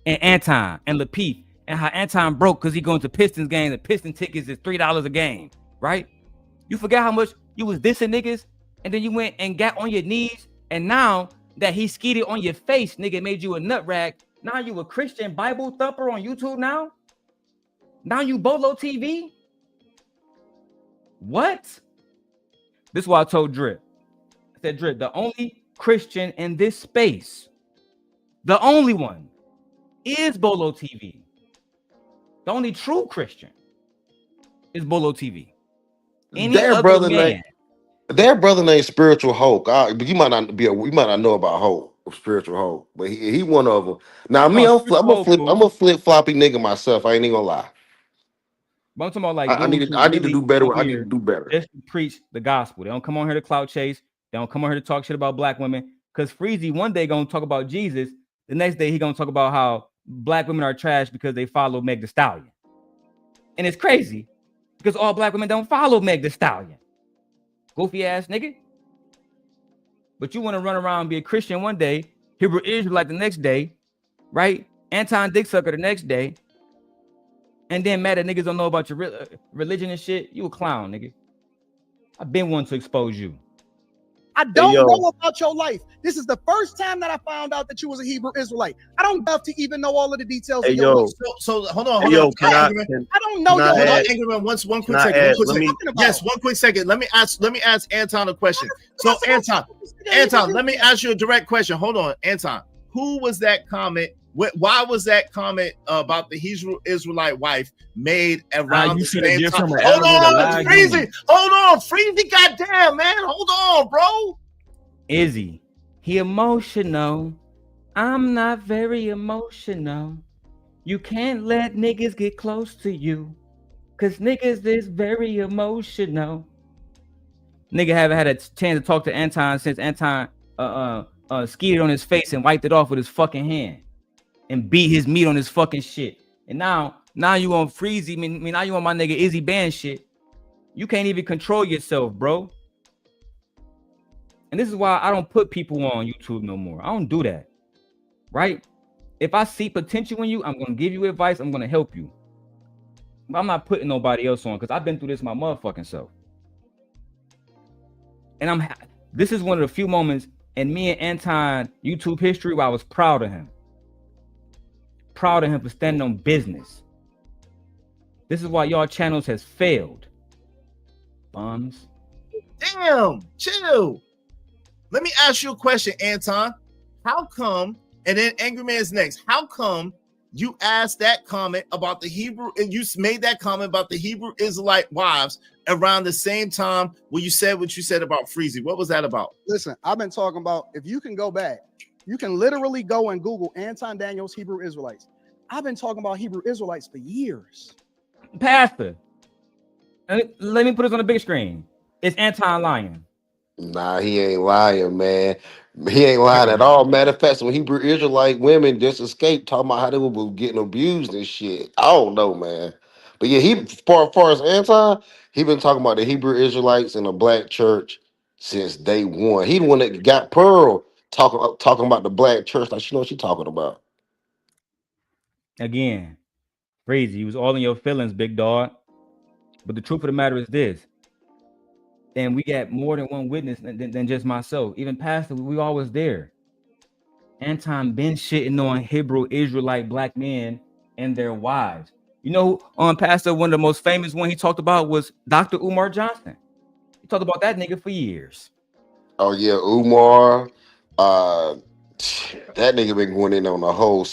and Anton and Lapeef and how Anton broke because he going to Pistons games and Piston tickets is $3 a game, right? You forgot how much you was dissing niggas and then you went and got on your knees, and now that he skeeted on your face, nigga, made you a nut rag. Now you a Christian Bible thumper on YouTube now? Now you Bolo TV? What? This is why I told Drip. I said, Drip, the only Christian in this space, the only one, is Bolo TV. The only true Christian is Bolo TV. Any Their other brother man, their brother named Spiritual Hulk. But you might not know about Hulk, Spiritual Hulk, but he one of them. Now me, I'm a flip floppy nigga myself. I ain't even gonna lie. But I'm talking about like I need to do better. I need to do better. Just to preach the gospel. They don't come on here to clout chase. They don't come on here to talk shit about black women. Because Freezy one day gonna talk about Jesus. The next day he gonna talk about how black women are trash because they follow Meg Thee Stallion. And it's crazy because all black women don't follow Meg Thee Stallion. Goofy ass nigga. But you want to run around and be a Christian one day, Hebrew Israelite the next day, right? Anton Dick Sucker the next day. And then mad that niggas don't know about your religion and shit. You a clown, nigga. I've been one to expose you. I don't know about your life. This is the first time that I found out that you was a Hebrew Israelite. I don't have to even know all of the details of your life. So hold on. I don't know your life. One quick second. Yes, one quick second. Let me ask Anton a question. So Anton, let me ask you a direct question. Hold on, Anton. Who was that comment? Why was that comment about the Hebrew Israelite wife made around the same time? Hold on, Freezy. Hold on, Freezy. Goddamn, man. Hold on, bro. Izzy, he emotional. I'm not very emotional. You can't let niggas get close to you, cause niggas is very emotional. Nigga haven't had a chance to talk to Anton since Anton skeeted on his face and wiped it off with his fucking hand. And beat his meat on his fucking shit. And now you on Freezy. Now you on my nigga Izzy Band shit. You can't even control yourself, bro. And this is why I don't put people on YouTube no more. I don't do that. Right? If I see potential in you, I'm gonna give you advice. I'm gonna help you. But I'm not putting nobody else on because I've been through this my motherfucking self. And this is one of the few moments in me and Anton YouTube history where I was proud of him. Proud of him for standing on business. This is why y'all channels has failed. Bums. Damn, chill. Let me ask you a question, Anton. How come, and then Angry Man's next, how come you asked that comment about the Hebrew, and you made that comment about the Hebrew Israelite wives around the same time when you said what you said about Freezy? What was that about? Listen, I've been talking about, if you can go back, you can literally go and Google Anton Daniels Hebrew Israelites. I've been talking about Hebrew Israelites for years. Pastor, let me put this on the big screen. Is Anton lying? Nah, he ain't lying, man. He ain't lying at all. Matter of fact, when Hebrew Israelite women just escaped talking about how they were getting abused and shit. I don't know, man. But yeah, he far as Anton, he been talking about the Hebrew Israelites in the black church since day one. He the one that got Pearl talking about the black church like she know what she talking about. Again, Freezy, you was all in your feelings, big dog. But the truth of the matter is this. And we got more than one witness than just myself. Even Pastor, we always there. Anton been shitting on Hebrew Israelite black men and their wives. You know, on Pastor, one of the most famous one he talked about was Dr. Umar Johnson. He talked about that nigga for years. Oh yeah, Umar. That nigga been going in on the whole.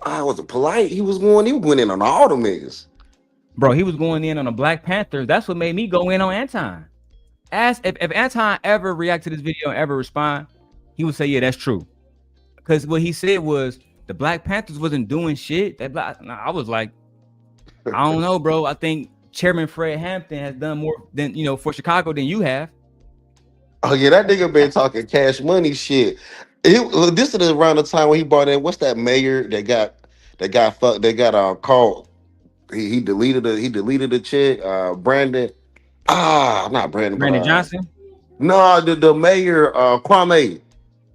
I was it polite. He was going in on all them niggas. Bro, he was going in on the Black Panthers. That's what made me go in on Anton. Ask if Anton ever react to this video and ever respond, he would say, yeah, that's true. Because what he said was the Black Panthers wasn't doing shit. I was like, I don't know, bro. I think Chairman Fred Hampton has done more than, you know, for Chicago than you have. Oh yeah, that nigga been talking cash money shit. This is around the time when he brought in what's that mayor that got called. He deleted the chick, Brandon. Not Brandon, Brandon but Johnson. No, the mayor, Kwame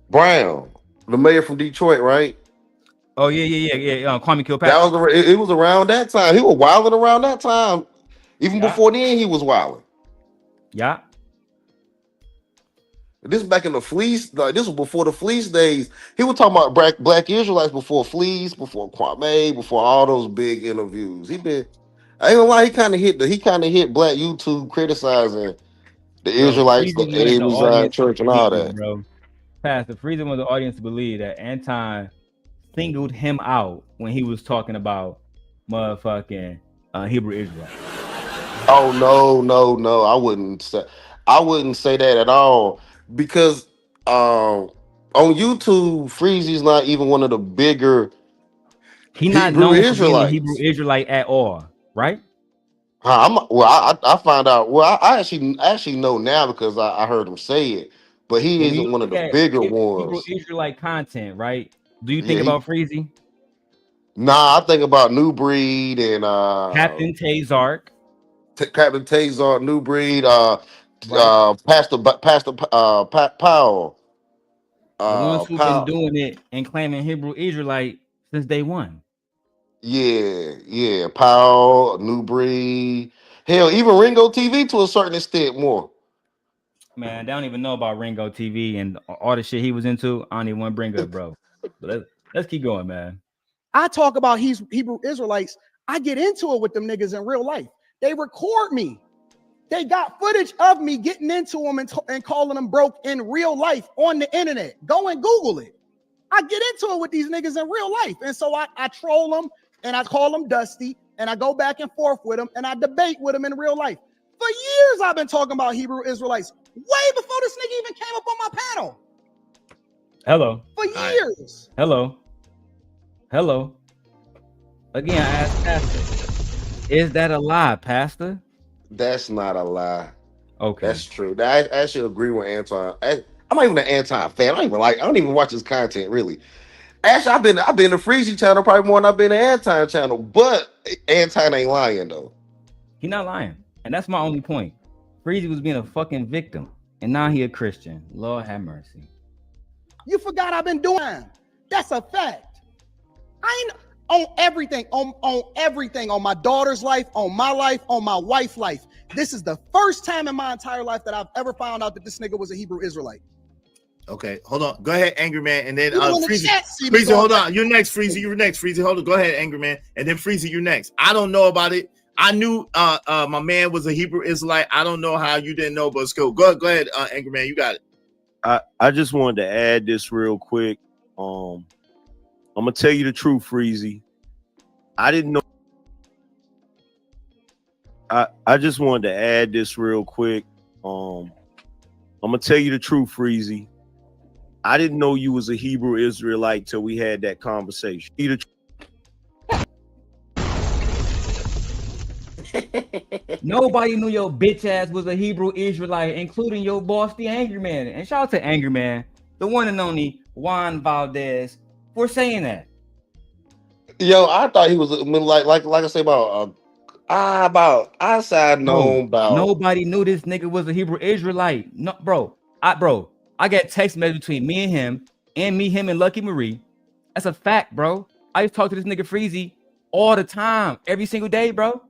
Brown, the mayor from Detroit, right? Oh yeah. Kwame Kilpatrick. That was it was around that time. He was wilding around that time. Even before then, he was wilding. Yeah. This back in the fleece. Like, this was before the fleece days. He was talking about black Israelites before fleece, before Kwame, before all those big interviews. I ain't gonna lie. He kind of hit black YouTube criticizing the Israelites, the Abel Church, and all that. Bro, Pastor Freezy was the audience to believe that Anton singled him out when he was talking about motherfucking Hebrew Israelites. Oh no! I wouldn't say that at all, because on YouTube, Freezy's not even one of the bigger. He's not known for being a Hebrew Israelite at all, right? I found out. Well, I actually know now because I heard him say it. But he isn't one of the bigger ones. Hebrew Israelite content, right? Do you think about Freezy? Nah, I think about New Breed and Captain Tazark. Captain Tazark, New Breed, Pastor Powell. The ones who've been doing it and claiming Hebrew Israelite since day one. Yeah. Powell, New Breed. Hell, even Ringo TV to a certain extent more. Man, they don't even know about Ringo TV and all the shit he was into. I don't even want to bring up, bro. But let's keep going, man. I talk about Hebrew Israelites. I get into it with them niggas in real life. They record me. They got footage of me getting into them and calling them broke in real life on the internet. Go and Google it. I get into it with these niggas in real life. And so I troll them and I call them Dusty and I go back and forth with them and I debate with them in real life. For years, I've been talking about Hebrew Israelites way before this nigga even came up on my panel. Hello. For years. Hello. Again, I asked Pastor, is that a lie, Pastor? That's not a lie. Okay. That's true. I actually agree with Anton. I'm not even an Anton fan. I don't even watch his content really. Actually, I've been to Freezy channel probably more than I've been to Anton channel, but Anton ain't lying though. He not lying. And that's my only point. Freezy was being a fucking victim. And now he a Christian. Lord have mercy. You forgot I've been doing. That's a fact. I ain't on everything, on everything, on my daughter's life, on my life, on my wife's life. This is the first time in my entire life that I've ever found out that this nigga was a Hebrew Israelite. Okay, hold on. Go ahead, Angry Man, and then Freezy, hold on. You're next, Freezy. You're next, Freezy. Hold on. Go ahead, Angry Man, and then Freezy, you're next. I don't know about it. I knew my man was a Hebrew Israelite. I don't know how you didn't know, but it's cool. Go ahead, Angry Man. You got it. I just wanted to add this real quick. I'm gonna tell you the truth, Freezy. I didn't know. I just wanted to add this real quick. I'm gonna tell you the truth, Freezy. I didn't know you was a Hebrew Israelite till we had that conversation. Nobody knew your bitch ass was a Hebrew Israelite, including your boss, the Angry Man. And shout out to Angry Man, the one and only Juan Valdez, for saying that. Yo, I thought he was like I say about outside known about. Nobody knew this nigga was a Hebrew Israelite. No, bro. I got text message between me and him and Lucky Marie. That's a fact, bro. I used to talk to this nigga Freezy all the time, every single day, bro.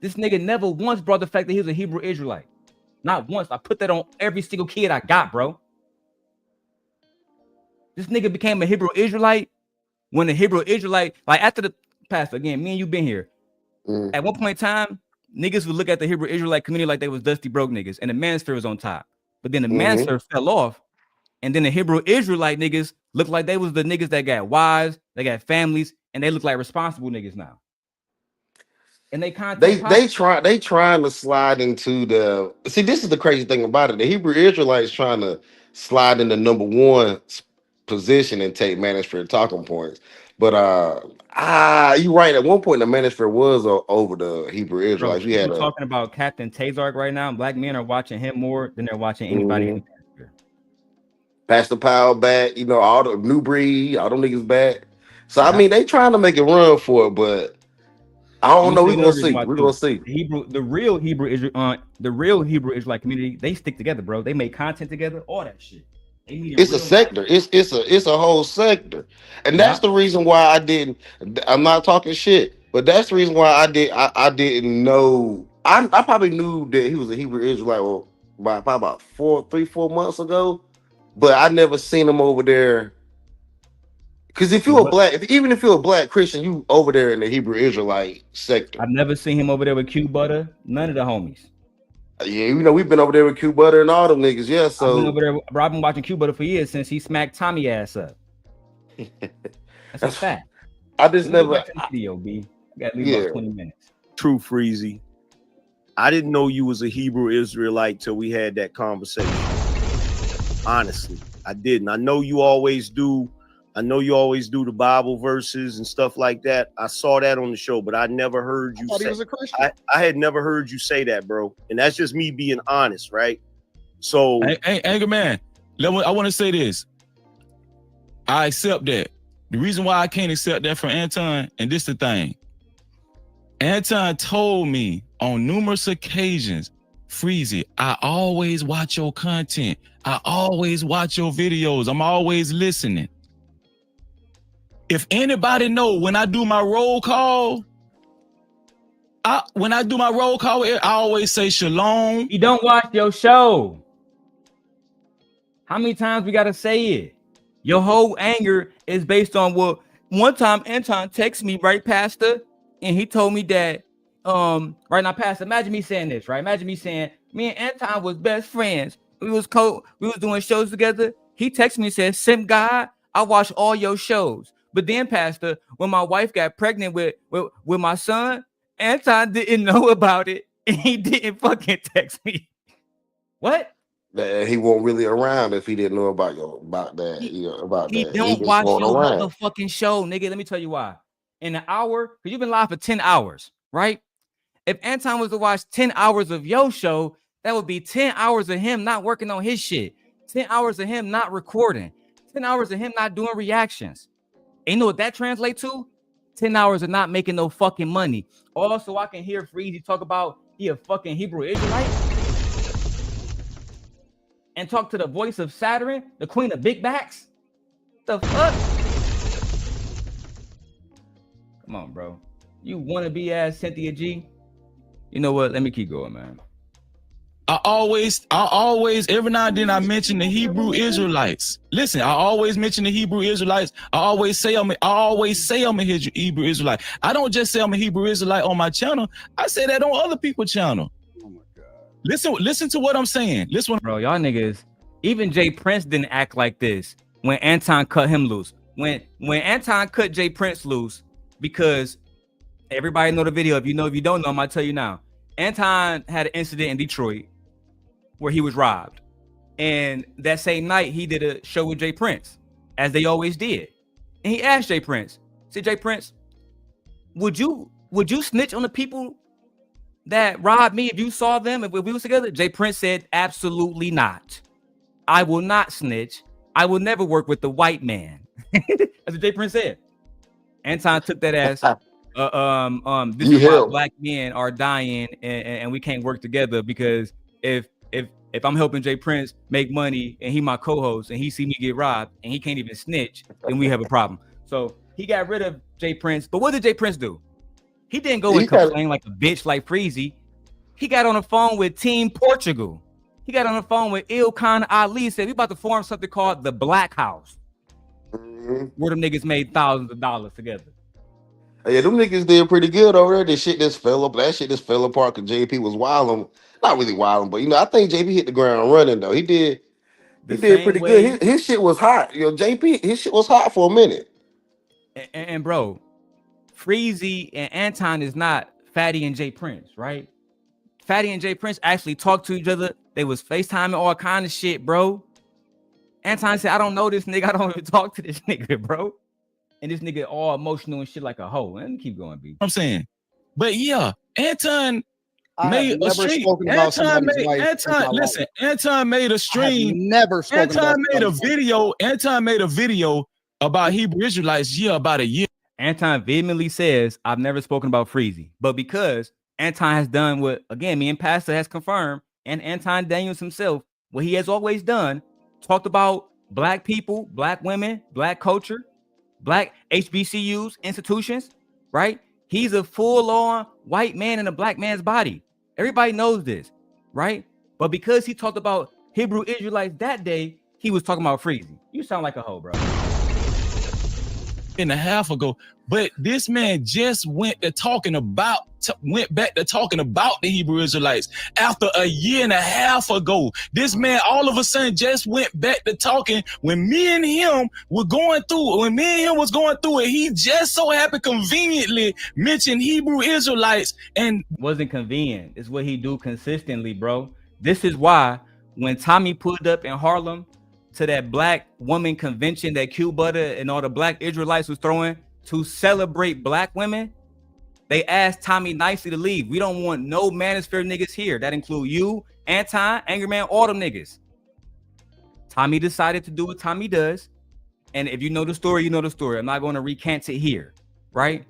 This nigga never once brought the fact that he was a Hebrew Israelite. Not once. I put that on every single kid I got, bro. This nigga became a Hebrew Israelite when the Hebrew Israelite, like after the pastor, again, me and you been here. At one point in time, niggas would look at the Hebrew Israelite community like they was dusty broke niggas, and the Manosphere was on top. But then the Manosphere fell off, and then the Hebrew Israelite niggas looked like they was the niggas that got wives, they got families, and they look like responsible niggas now. And they trying to slide into the this is the crazy thing about it. The Hebrew Israelites trying to slide into number one position and take Manosphere talking points. But you're right. At one point, the Manosphere was over the Hebrew Israelites. Bro, we're talking about Captain Tazark right now. Black men are watching him more than they're watching anybody in the Manosphere. Pastor Powell back, all the new breed, all them niggas back. So I mean, they trying to make a run for it, but I don't know. We're gonna see. We're gonna see. The real Hebrew Israelite community, they stick together, bro. They make content together, all that shit. It's a sector. It's a whole sector, and that's the reason why I didn't. I'm not talking shit, but that's the reason why I didn't know. I probably knew that he was a Hebrew Israelite about 4 months ago, but I never seen him over there. Because if you're even if you're a black Christian, you over there in the Hebrew Israelite sector. I've never seen him over there with Q Butter. None of the homies. Yeah, we've been over there with Q Butter and all them niggas. Yeah, so I've been over there. Bro, I've been watching Q Butter for years since he smacked Tommy ass up. That's a fact. I just never. Video, B. I gotta leave about 20 minutes. True, Freezy. I didn't know you was a Hebrew Israelite till we had that conversation. Honestly, I didn't. I know you always do. I know you always do the Bible verses and stuff like that. I saw that on the show, but I never heard you say. He was a Christian. I had never heard you say that, bro. And that's just me being honest, right? So, Anger Man, I want to say this. I accept that. The reason why I can't accept that from Anton, and this the thing. Anton told me on numerous occasions, Freezy, I always watch your content. I always watch your videos. I'm always listening. If anybody know, when I do my roll call, I always say shalom. You don't watch your show. How many times we gotta say it? Your whole anger is based on what one time Anton texted me, right, Pastor? And he told me that, right now, Pastor, imagine me saying this, right? Imagine me saying, me and Anton was best friends. We was doing shows together. He texted me and said, Simp God, I watch all your shows. But then, Pastor, when my wife got pregnant with my son, Anton didn't know about it, and he didn't fucking text me. What? He wasn't really around if he didn't know about that. He don't watch your motherfucking show, nigga. Let me tell you why. In an hour, because you've been live for 10 hours, right? If Anton was to watch 10 hours of your show, that would be 10 hours of him not working on his shit. 10 hours of him not recording. 10 hours of him not doing reactions. And you know what that translates to? 10 hours of not making no fucking money. Also, I can hear Freezy talk about he a fucking Hebrew Israelite and talk to the voice of Saturn, the queen of big backs. The fuck? Come on, bro. You wanna be ass Cynthia G? You know what? Let me keep going, man. I always, every now and then I mention the Hebrew Israelites. Listen, I always mention the Hebrew Israelites. I always say I'm a Hebrew Israelite. I don't just say I'm a Hebrew Israelite on my channel. I say that on other people's channel. Oh my God. Listen to what I'm saying. Listen, bro, y'all niggas. Even Jay Prince didn't act like this when Anton cut him loose. When Anton cut Jay Prince loose, because everybody know the video. If you don't know, I'm gonna tell you now. Anton had an incident in Detroit where he was robbed. And that same night, he did a show with Jay Prince, as they always did. And he asked Jay Prince, said, Jay Prince, would you snitch on the people that robbed me if you saw them, if we was together? Jay Prince said, absolutely not. I will not snitch. I will never work with the white man. That's what Jay Prince said. Anton took that as, this is why black men are dying and we can't work together, because if I'm helping Jay Prince make money and he my co-host and he see me get robbed and he can't even snitch, then we have a problem. So he got rid of Jay Prince. But what did Jay Prince do? He didn't go and complain like a bitch like Freezy. He got on the phone with Team Portugal. He got on the phone with Ilkan Ali, said we about to form something called the Black House. where them niggas made thousands of dollars together. Yeah, them niggas did pretty good over there. That shit just fell apart because JP was wilding. Not really wilding, but I think JP hit the ground running though. He did pretty good. His shit was hot. JP, his shit was hot for a minute. And bro, Freezy and Anton is not Fatty and Jay Prince, right? Fatty and Jay Prince actually talked to each other. They was FaceTiming all kind of shit, bro. Anton said, I don't know this nigga. I don't even talk to this nigga, bro. And this nigga all emotional and shit like a hoe. Let me keep going, B. I'm saying. But yeah, Anton made a stream. Anton made a stream. Anton made a video about Hebrew Israelites about a year. Anton vehemently says, I've never spoken about Freezy. But because Anton has done what, again, me and Pastor has confirmed, and Anton Daniels himself, what he has always done, talked about black people, black women, black culture, black HBCUs, institutions, right? He's a full-on white man in a black man's body. Everybody knows this, right? But because he talked about Hebrew Israelites that day, he was talking about Freezy. You sound like a hoe, bro. And a half ago, but this man just went back to talking about the Hebrew Israelites after a year and a half ago. This man all of a sudden just went back to talking when me and him was going through it. He just so happened conveniently mentioned Hebrew Israelites and wasn't convenient. It's what he do consistently, bro. This is why when Tommy pulled up in Harlem to that black woman convention that Q Butter and all the black Israelites was throwing to celebrate black women, they asked Tommy nicely to leave. We don't want no Manosphere niggas here. That include you, Anton, Angry Man, all them niggas. Tommy decided to do what Tommy does. And if you know the story, you know the story. I'm not going to recant it here, right?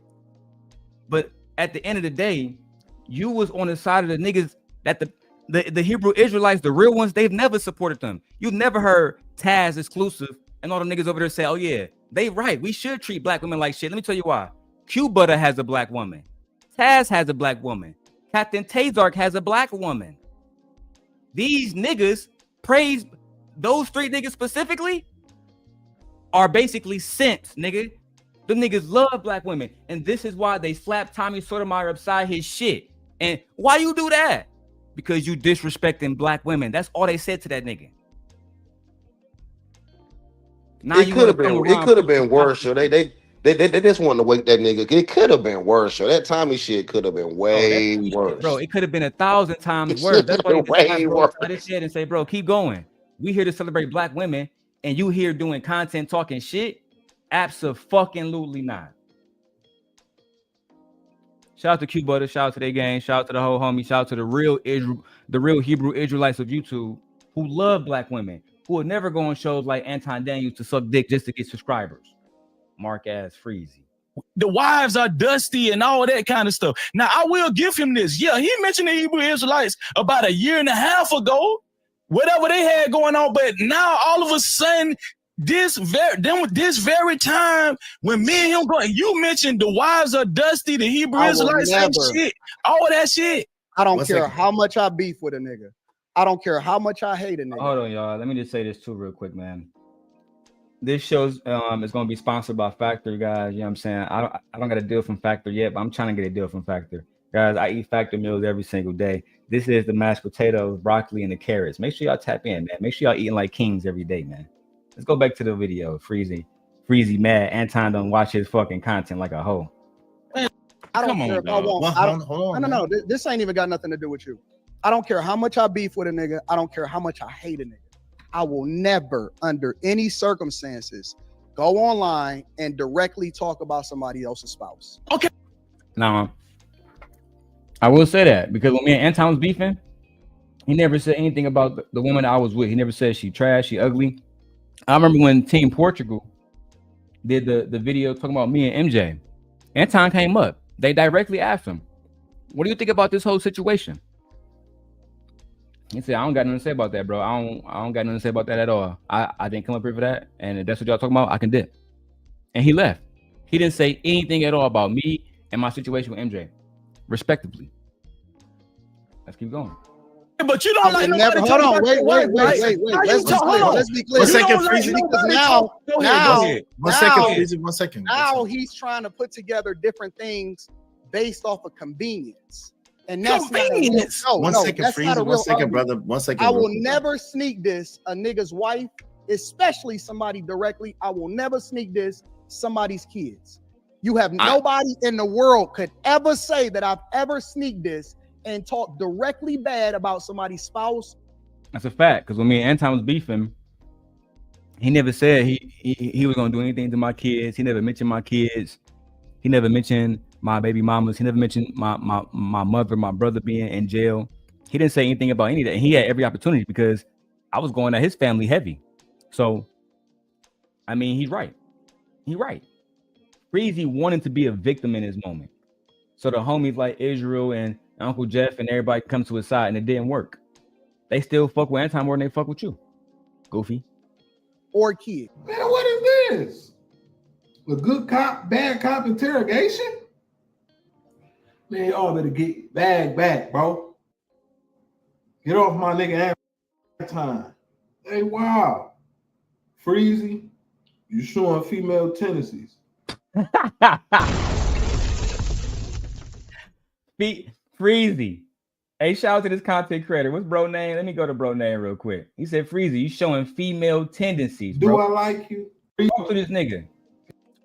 But at the end of the day, you was on the side of the niggas that the Hebrew Israelites, the real ones, they've never supported them. You've never heard Taz exclusive and all the niggas over there say, oh yeah, they right. We should treat black women like shit. Let me tell you why. Q Butter has a black woman. Taz has a black woman. Captain Tazark has a black woman. These niggas praise those three niggas specifically are basically simps, nigga. Them niggas love black women. And this is why they slapped Tommy Sotomayor upside his shit. And why you do that? Because you disrespecting black women. That's all they said to that nigga. Now it could have been worse. So they just wanted to wake that nigga. It could have been worse. So that Tommy shit could have been way worse. Bro, it could have been 1,000 times worse. That's why way worse. This shit and say, bro, keep going. We here to celebrate black women, and you here doing content talking shit? Abso-fucking-lutely not. Shout out to Q Butter, shout out to their gang, shout out to the whole homie, shout out to the real Hebrew Israelites of YouTube who love black women, who will never go on shows like Anton Daniels to suck dick just to get subscribers. Mark ass Freezy. The wives are dusty and all that kind of stuff. Now, I will give him this. Yeah, he mentioned the Hebrew Israelites about a year and a half ago, whatever they had going on. But now, all of a sudden, this very time when me and him going, you mentioned the wives are dusty, the Hebrew Israelites and shit, all that shit. I don't care how much I beef with a nigga. I don't care how much I hate a nigga. Hold on, y'all. Let me just say this too real quick, man. This show's is going to be sponsored by Factor, guys. You know what I'm saying? I don't got a deal from Factor yet, but I'm trying to get a deal from Factor. Guys, I eat Factor meals every single day. This is the mashed potatoes, broccoli, and the carrots. Make sure y'all tap in, man. Make sure y'all eating like kings every day, man. Let's go back to the video. Freezy mad. Anton don't watch his fucking content like a hoe. I don't care if I want. No. This ain't even got nothing to do with you. I don't care how much I beef with a nigga. I don't care how much I hate a nigga. I will never, under any circumstances, go online and directly talk about somebody else's spouse. Okay. Now, I will say that because when me and Anton was beefing, he never said anything about the woman I was with. He never said she trash, she ugly. I remember when Team Portugal did the video talking about me and MJ. Anton came up. They directly asked him, what do you think about this whole situation? He said, I don't got nothing to say about that, bro. I don't got nothing to say about that at all. I didn't come up here for that. And if that's what y'all talking about, I can dip. And he left. He didn't say anything at all about me and my situation with MJ, respectively. Let's keep going. But you don't like nobody hold talking on, about wait. your wife, right? Let's be clear. Because now, One second, please. 1 second. Now he's trying to put together different things based off of convenience. And that's convenience. Not a real, One second, that's not a Freezy. real 1 second, argument. brother. 1 second. I will never sneak this a nigga's wife, especially somebody directly. I will never sneak this somebody's kids. You have nobody in the world could ever say that I've ever sneaked this and talk directly bad about somebody's spouse. That's a fact. Because when me and Anton was beefing, he never said he was gonna do anything to my kids. He never mentioned my kids. He never mentioned my baby mamas. He never mentioned my mother, my brother being in jail. He didn't say anything about any of that. And he had every opportunity because I was going at his family heavy. So, I mean, he's right. He's right. Freezy wanted to be a victim in his moment. So the homies like Israel and Uncle Jeff and everybody come to his side, and it didn't work. They still fuck with Anton more than they fuck with you, Goofy. Or kid. Man, what is this? A good cop, bad cop interrogation? Man, y'all better get bag back, bro. Get off my nigga Anton. Hey, wow. Freezy, you showing female tendencies. Freezy. Hey, shout out to this content creator. What's bro name? Let me go to bro name real quick. He said, Freezy, you showing female tendencies, bro. Do I like you? Talk to this nigga.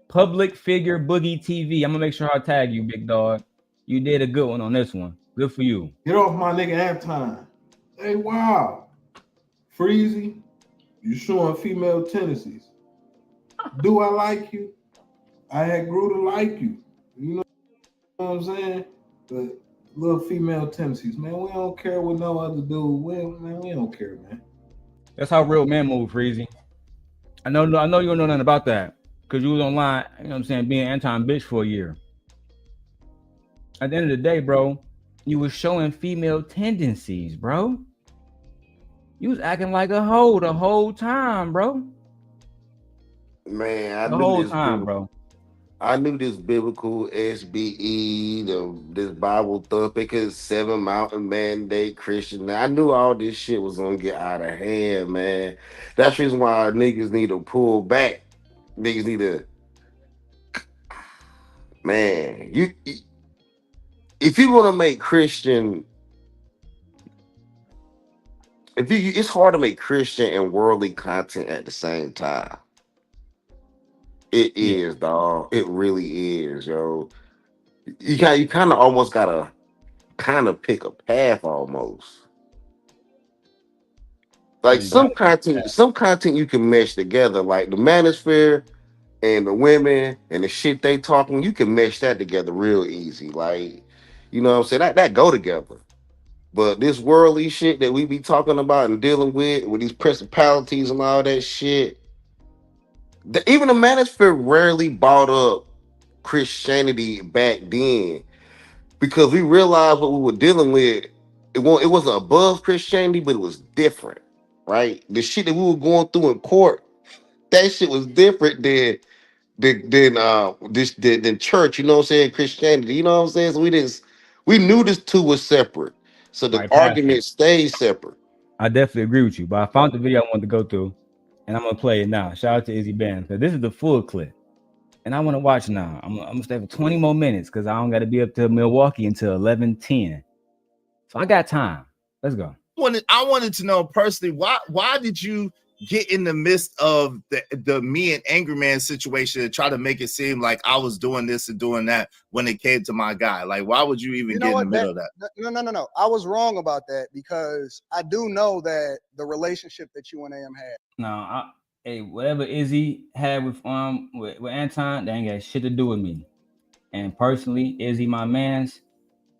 Public figure Boogie TV. I'm gonna make sure I tag you, big dog. You did a good one on this one. Good for you. Get off my nigga Anton. Hey, wow. Freezy, you showing female tendencies. Do I like you? I had grew to like you. You know what I'm saying? But little female tendencies, man. We don't care what no other dude. We don't care, man. That's how real men move, Freezy. I know you don't know nothing about that because you was online, you know what I'm saying, being anti-bitch for a year. At the end of the day, bro, you was showing female tendencies, bro. You was acting like a hoe the whole time, bro. Man, the whole time, bro. I knew this biblical SBE, this Bible Thumping, because 7 Mountain Mandate Christian. I knew all this shit was gonna get out of hand, man. That's the reason why niggas need to pull back. Niggas need to, man. If you want to make Christian, it's hard to make Christian and worldly content at the same time. It is, dog. It really is, yo. You kind of almost gotta kind of pick a path almost. Like some content you can mesh together, like the Manosphere and the women and the shit they talking, you can mesh that together real easy. Like, you know what I'm saying? That go together. But this worldly shit that we be talking about and dealing with these principalities and all that shit, even the Manosphere rarely brought up Christianity back then because we realized what we were dealing with. It wasn't above Christianity, but it was different, right? The shit that we were going through in court, that shit was different than church. You know what I'm saying? Christianity. You know what I'm saying? So we knew this two was separate. So the argument stayed separate. I definitely agree with you, but I found the video I wanted to go through, and I'm gonna play it now. Shout out to Izzy Band because this is the full clip, and I want to watch now. I'm gonna stay for 20 more minutes because I don't got to be up to Milwaukee until 11:10. So I got time. Let's go. I wanted to know personally why did you get in the midst of the me and Angry Man situation and try to make it seem like I was doing this and doing that when it came to my guy? Like, why would you even get in the middle of that? No. I was wrong about that because I do know that the relationship that you and AM had. No, hey, whatever Izzy had with Anton, that ain't got shit to do with me. And personally, Izzy my man's.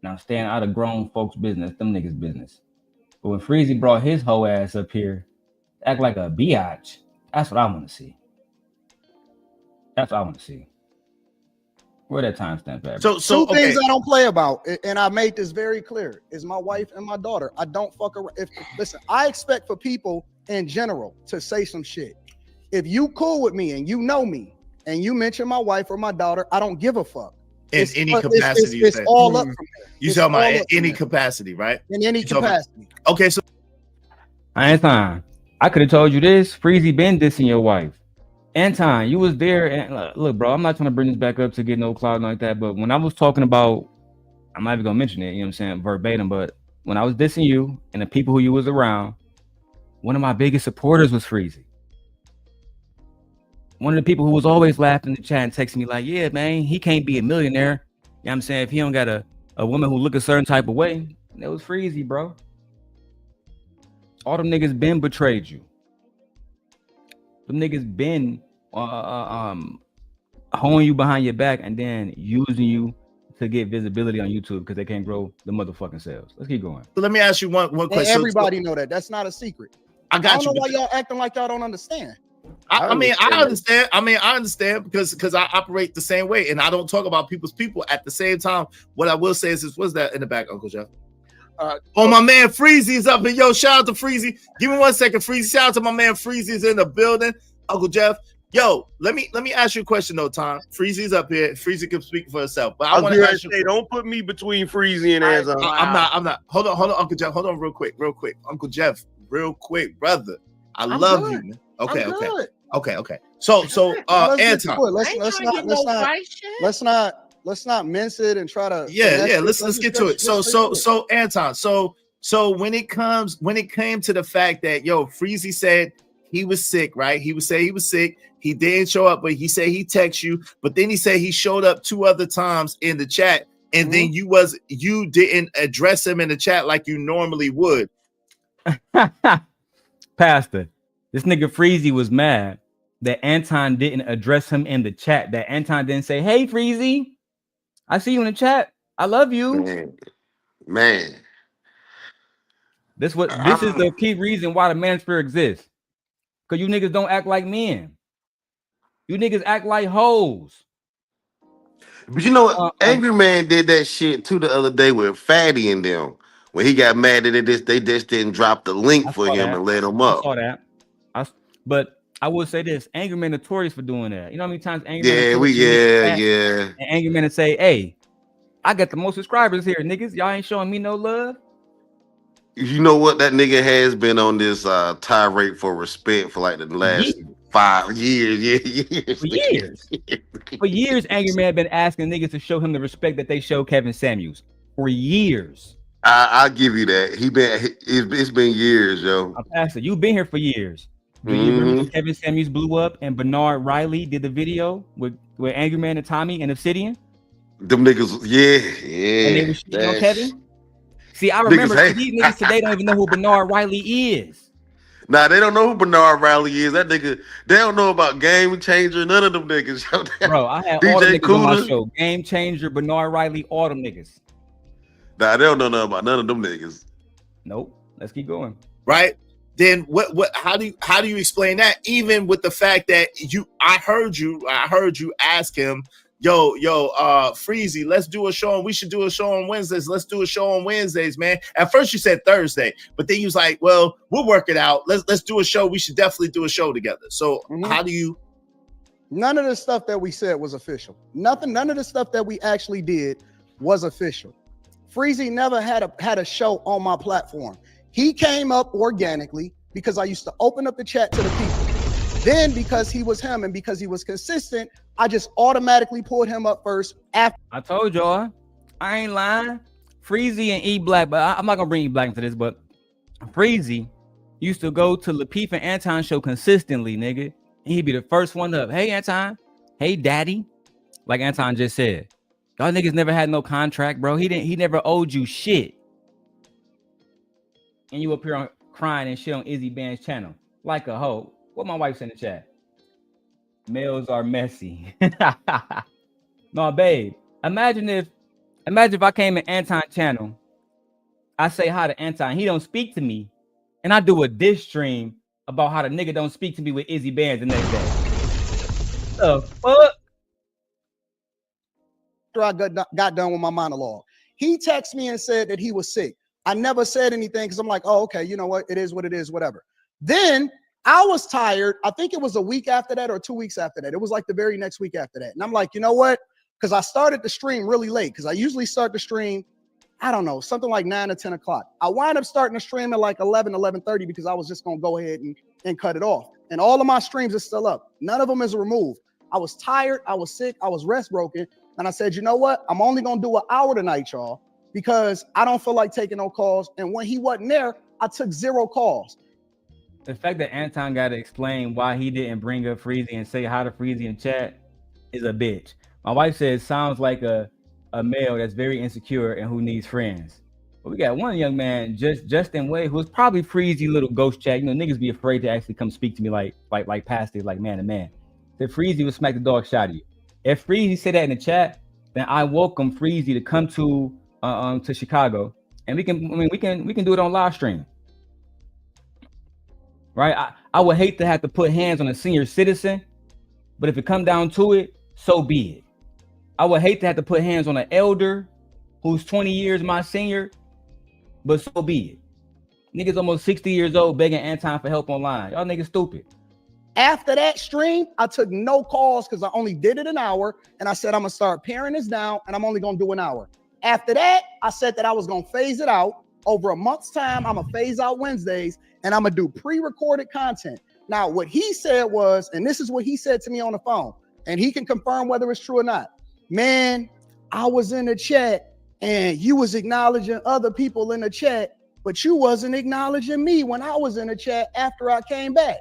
Now staying out of grown folks' business, them niggas' business. But when Freezy brought his whole ass up here, act like a biatch. That's what I want to see. That's what I want to see. Where that timestamp at? So two things I don't play about, and I made this very clear, is my wife and my daughter. I don't fuck around. Listen, I expect for people in general to say some shit. If you cool with me and you know me and you mention my wife or my daughter, I don't give a fuck. In any capacity. It's all up from there. You talking about in any capacity, right? In any capacity. Okay, so Anton, I could have told you this. Freezy been dissing your wife. Anton, you was there, and look, bro, I'm not trying to bring this back up to get no clout like that, but when I was talking about, I'm not even gonna mention it, you know what I'm saying, verbatim, but when I was dissing you and the people who you was around, one of my biggest supporters was Freezy. One of the people who was always laughing in the chat and texting me like, yeah, man, he can't be a millionaire. You know what I'm saying? If he don't got a woman who look a certain type of way, that was Freezy, bro. All them niggas been betrayed you. Them niggas been holding you behind your back and then using you to get visibility on YouTube because they can't grow the motherfucking sales. Let's keep going. let me ask you one question. Everybody know that. That's not a secret. I got you. I don't know why y'all acting like y'all don't understand. I mean, I understand. I understand because I operate the same way, and I don't talk about people's people at the same time. What I will say is, what's that in the back, Uncle Jeff? My man Freezy is up here. Yo, shout out to Freezy. Give me 1 second, Freezy. Shout out to my man Freezy is in the building. Uncle Jeff. Yo, let me ask you a question though, Tom. Freezy's up here. Freezy can speak for herself. But I want to ask you. Don't put me between Freezy and Anton. I'm not. Hold on, Uncle Jeff. Hold on, real quick. Uncle Jeff, real quick, brother. I love you, man. Okay. So, Anton. Let's not mince it and try to. Yeah. Let's get to it. So, Anton. So when it came to the fact that Freezy said he was sick, right? He would say he was sick. He didn't show up, but he said he texted you. But then he said he showed up 2 other times in the chat, and then you didn't address him in the chat like you normally would. Pastor, this nigga Freezy was mad that Anton didn't address him in the chat. That Anton didn't say, "Hey Freezy, I see you in the chat. I love you." Man. This is the key reason why the Manosphere exists. Because you niggas don't act like men. You niggas act like hoes. But you know what? Angry Man did that shit too the other day with Fatty and them. When he got mad that they just didn't drop the link for him and let him up. I saw that. But I will say this: Angry Man notorious for doing that. You know how many times Angry Man? And Angry Man to say, "Hey, I got the most subscribers here, niggas. Y'all ain't showing me no love." You know what? That nigga has been on this tirade for respect for like the last 5 years. For years, Angry Man been asking niggas to show him the respect that they show Kevin Samuels. For years. I'll give you that. It's been years, yo. Pastor, you've been here for years. Do you remember when Kevin Samuels blew up and Bernard Riley did the video with Angry Man and Tommy and Obsidian? Them niggas, yeah. And they were shitting on Kevin? See, I remember these niggas today don't even know who Bernard Riley is. Nah, they don't know who Bernard Riley is. That nigga, they don't know about Game Changer, none of them niggas. Bro, I had all the niggas on my show. Game Changer, Bernard Riley, all them niggas. Nah, they don't know nothing about none of them niggas. Nope. Let's keep going. Right? Then how do you explain that? Even with the fact that I heard you ask him, yo, Freezy, let's do a show, and we should do a show on Wednesdays. Let's do a show on Wednesdays, man. At first you said Thursday, but then you was like, well, we'll work it out. Let's do a show. We should definitely do a show together. So how do you? None of the stuff that we said was official. None of the stuff that we actually did was official. Freezy never had a show on my platform. He came up organically because I used to open up the chat to the people. Then because he was him and because he was consistent, I just automatically pulled him up first. After I told y'all, I ain't lying. Freezy and E Black, but I'm not gonna bring E Black into this, but Freezy used to go to Lapeef and Anton show consistently, nigga. And he'd be the first one up. Hey Anton, hey daddy. Like Anton just said. Y'all niggas never had no contract, bro. He never owed you shit. And you up here on crying and shit on Izzy Band's channel. Like a hoe. What my wife said in the chat. Males are messy. No, babe. Imagine if I came in Anton's channel. I say hi to Anton. He don't speak to me. And I do a diss stream about how the nigga don't speak to me with Izzy Bands the next day. The fuck? After I got done with my monologue, he texted me and said that he was sick. I never said anything because I'm like, oh, okay, you know what? It is what it is, whatever. Then I was tired. I think it was a week after that or 2 weeks after that. It was like the very next week after that. And I'm like, you know what? because I started the stream really late because I usually start the stream, I don't know, something like 9 or 10 o'clock. I wind up starting the stream at like 11, 11:30 because I was just going to go ahead and cut it off. And all of my streams are still up. None of them is removed. I was tired. I was sick. I was rest broken. And I said, you know what? I'm only going to do an hour tonight, y'all, because I don't feel like taking no calls. And when he wasn't there, I took 0 calls. The fact that Anton got to explain why he didn't bring up Freezy and say hi to Freezy in chat is a bitch. My wife says sounds like a male that's very insecure and who needs friends. But we got one young man, Justin Way, who's probably Freezy little ghost chat. You know, niggas be afraid to actually come speak to me like past it, like man to man. That Freezy would smack the dog shot at you. If Freezy said that in the chat, then I welcome Freezy to come to Chicago, and we can do it on live stream. Right? I would hate to have to put hands on a senior citizen, but if it come down to it, so be it. I would hate to have to put hands on an elder who's 20 years my senior, but so be it. Niggas almost 60 years old begging Anton for help online. Y'all niggas stupid. After that stream, I took no calls because I only did it an hour. And I said, I'm going to start paring this down and I'm only going to do an hour. After that, I said that I was going to phase it out. Over a month's time, I'm going to phase out Wednesdays and I'm going to do pre-recorded content. Now, what he said was, and this is what he said to me on the phone, and he can confirm whether it's true or not. Man, I was in the chat and you was acknowledging other people in the chat, but you wasn't acknowledging me when I was in the chat after I came back.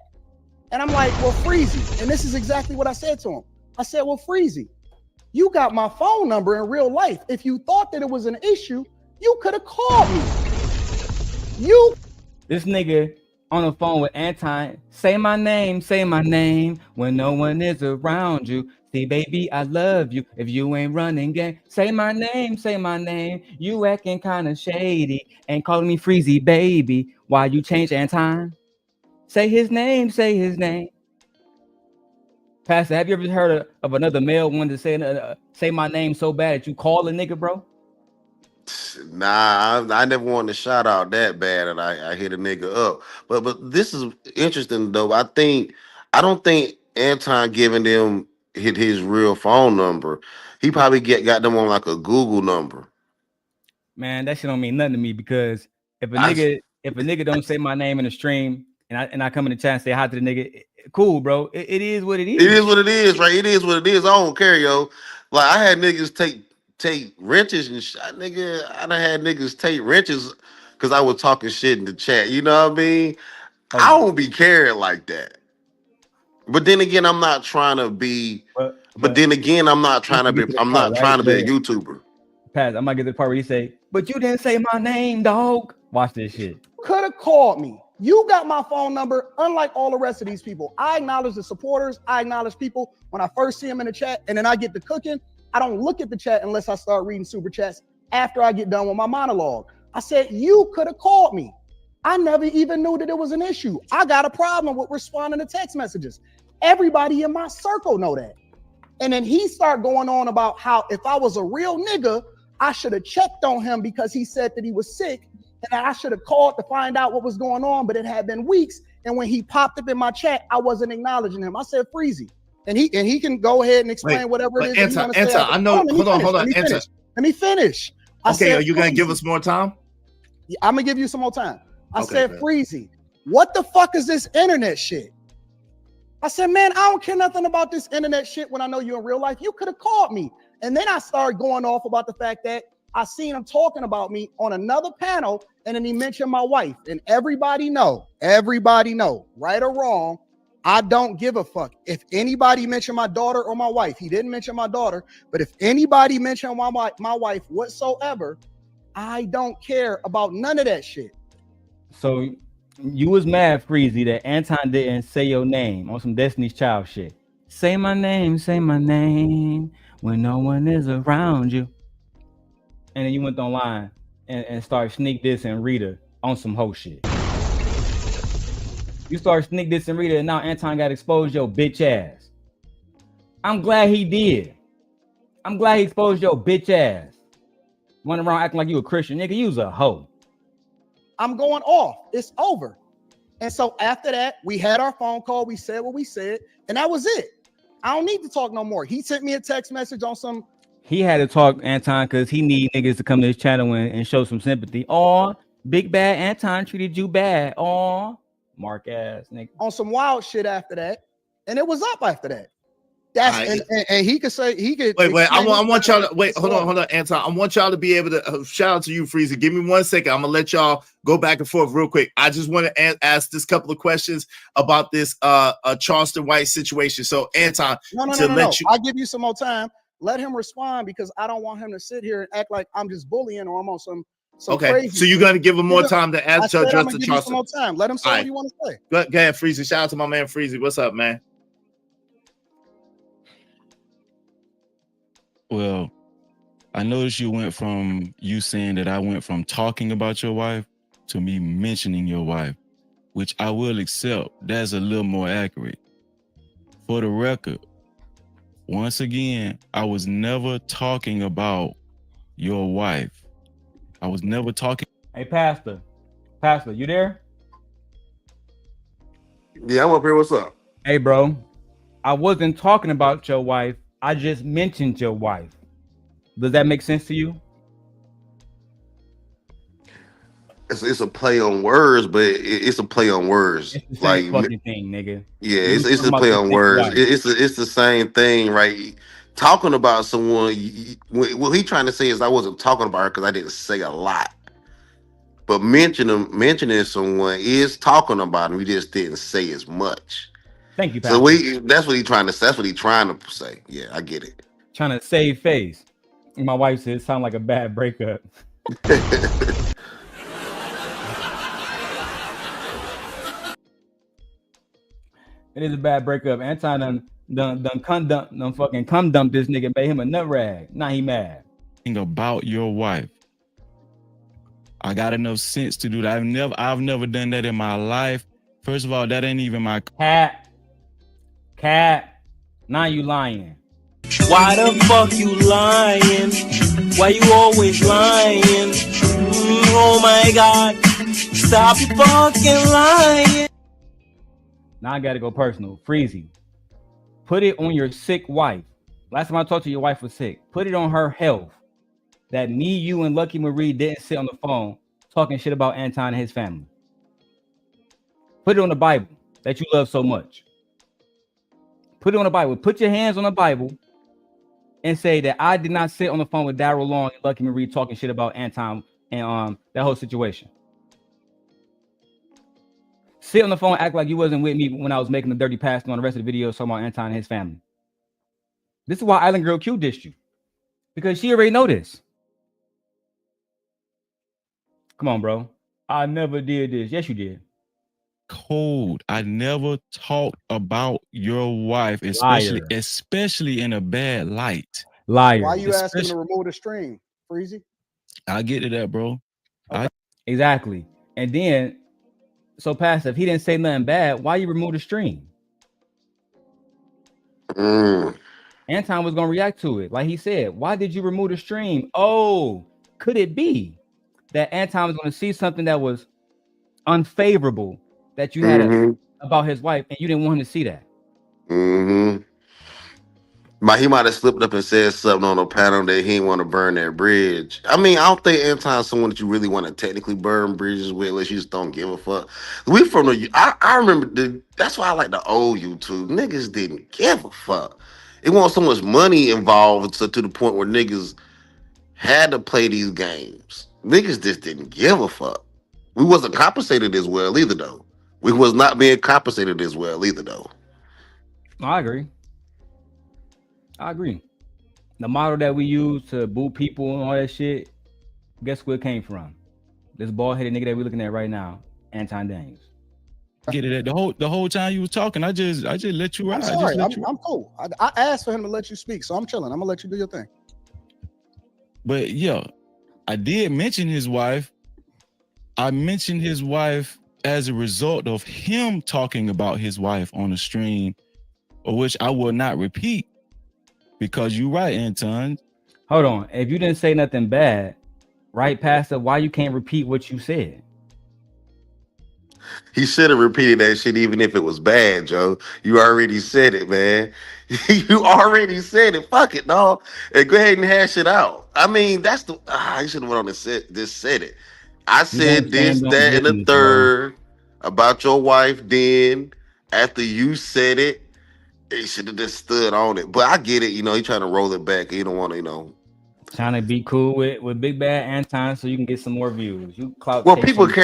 And I'm like, well, Freezy, and this is exactly what I said to him. I said, well, Freezy, you got my phone number in real life. If you thought that it was an issue, you could have called me. This nigga on the phone with Anton, say my name when no one is around you. See, baby, I love you. If you ain't running game, say my name. You acting kind of shady and calling me Freezy, baby. Why you change Anton? Say his name. Pastor, have you ever heard of another male one to say my name so bad that you call a nigga, bro? Nah, I never wanted to shout out that bad and I hit a nigga up. But this is interesting though. I don't think Anton giving them his real phone number. He probably got them on like a Google number. Man, that shit don't mean nothing to me because if a nigga don't say my name in the stream and I come in the chat and say hi to the nigga, cool, bro. It is what it is. It is what it is, right? It is what it is. I don't care, yo. Like I had niggas take wrenches and shit. Nigga, I done had niggas take wrenches because I was talking shit in the chat. You know what I mean? Oh, I don't be caring like that. But then again, I'm not trying to be. But then again, I'm not trying to be. I'm not trying to be a YouTuber. Pat, I might get to the part where you say, "But you didn't say my name, dog." Watch this shit. Could have called me. You got my phone number. Unlike all the rest of these people, I acknowledge the supporters. I acknowledge people when I first see them in the chat, and then I get to cooking. I don't look at the chat unless I start reading super chats after I get done with my monologue. I said, you could have called me. I never even knew that it was an issue. I got a problem with responding to text messages. Everybody in my circle know that. And then he started going on about how if I was a real nigga, I should have checked on him because he said that he was sick and I should have called to find out what was going on, but it had been weeks. And when he popped up in my chat, I wasn't acknowledging him. I said, Freezy. And he can go ahead and explain whatever it is. Anton, I know. Hold on, Anton. Let me finish. Okay, are you gonna give us more time? Yeah, I'm gonna give you some more time. I said, Freezy, what the fuck is this internet shit? I said, man, I don't care nothing about this internet shit when I know you in real life. You could have called me. And then I started going off about the fact that I seen him talking about me on another panel, and then he mentioned my wife. And everybody know, right or wrong, I don't give a fuck. If anybody mentioned my daughter or my wife, he didn't mention my daughter, but if anybody mentioned my wife whatsoever, I don't care about none of that shit. So you was mad, Freezy, that Anton didn't say your name on some Destiny's Child shit. Say my name when no one is around you. And then you went online and started sneak this and Rita on some hoe shit. You start sneak this and Rita, and now Anton got exposed your bitch ass. I'm glad he did. I'm glad he exposed your bitch ass. Running around acting like you a Christian, nigga. You was a hoe. I'm going off. It's over. And so after that, we had our phone call. We said what we said, and that was it. I don't need to talk no more. He sent me a text message on some He had to talk Anton because he need niggas to come to his channel and show some sympathy. Oh, big bad Anton treated you bad. Oh, mark ass nigga. On some wild shit after that, and it was up after that. That's and he could say he could wait. I want y'all to wait. Hold on, Anton. I want y'all to be able to shout out to you, Freezy. Give me 1 second. I'm gonna let y'all go back and forth real quick. I just want to ask this couple of questions about this Charleston White situation. So Anton, no. I'll give you some more time. Let him respond because I don't want him to sit here and act like I'm just bullying or I'm on some okay. Crazy so you're gonna give him more time to answer address the Charleston. Some more time. Let him say what he want to say. Go ahead, Freezy. Shout out to my man Freezy. What's up, man? Well, I noticed you went from you saying that I went from talking about your wife to me mentioning your wife, which I will accept. That's a little more accurate. For the record, once again, I was never talking about your wife. I was never talking. Hey, Pastor, you there? Yeah, I'm up here. What's up? Hey, bro. I wasn't talking about your wife. I just mentioned your wife. Does that make sense to you? It's a play on words, but it's a play on words. It's the same fucking thing, nigga. Yeah, it's a play on words. It's the same thing, right? Talking about someone, what he trying to say is I wasn't talking about her because I didn't say a lot. But mentioning someone is talking about him. We just didn't say as much. Thank you, Pastor. So that's what he's trying to say. Yeah, I get it. Trying to save face. My wife said it sounded like a bad breakup. It is a bad breakup. Anton done fucking cum dump this nigga, made him a nut rag. Now he mad. About your wife. I got enough sense to do that. I've never done that in my life. First of all, that ain't even my cat. Now you lying. Why the fuck you lying? Why you always lying? Oh my God, stop you fucking lying. Now I gotta go personal. Freezy, put it on your sick wife. Last time I talked to your wife was sick. Put it on her health. That me, you, and Lucky Marie didn't sit on the phone talking shit about Anton and his family. Put it on the Bible that you love so much. Put it on the Bible. Put your hands on the Bible and say that I did not sit on the phone with Darrel Long and Lucky Marie talking shit about Anton and that whole situation. Sit on the phone, act like you wasn't with me when I was making the dirty pass on the rest of the video talking about Anton and his family. This is why Island Girl Q dissed you. Because she already know this. Come on, bro. I never did this. Yes, you did. Cold. I never talked about your wife, especially in a bad light. Liar. Why you asking to remove the stream, Freezy? I get to that, bro. Okay. Exactly. And then, so Pastor, if he didn't say nothing bad, why you remove the stream? Anton was gonna react to it. Like he said, why did you remove the stream? Oh, could it be that Anton was gonna see something that was unfavorable that you had about his wife and you didn't want him to see that? He might have slipped up and said something on a panel that he didn't want to burn that bridge. I mean, I don't think Anton's someone that you really want to technically burn bridges with unless you just don't give a fuck. We from the I remember that's why I like the old YouTube. Niggas didn't give a fuck. It wasn't so much money involved to the point where niggas had to play these games. Niggas just didn't give a fuck. We wasn't compensated as well either though. We was not being compensated as well either though. I agree. The model that we use to boo people and all that shit, guess where it came from? This bald-headed nigga that we're looking at right now, Anton Daniels. Get it. The whole time you was talking, I just let you ride. I'm sorry. I'm cool. I asked for him to let you speak, so I'm chilling. I'm gonna let you do your thing. But yeah, I did mention his wife. I mentioned his wife as a result of him talking about his wife on the stream, which I will not repeat. Because you're right, Anton. Hold on. If you didn't say nothing bad, right, Pastor, why you can't repeat what you said? He should have repeated that shit even if it was bad, Joe. You already said it, man. You already said it. Fuck it, dog. And go ahead and hash it out. I mean, that's the I should have went on and said it. I You won't said this, stand on that, and the business, bro. third about your wife. Then after you said it, he should have just stood on it. But I get it. You know, he trying to roll it back. He don't want to, Trying to be cool with Big Bad Anton so you can get some more views. You clout Well, people chasing.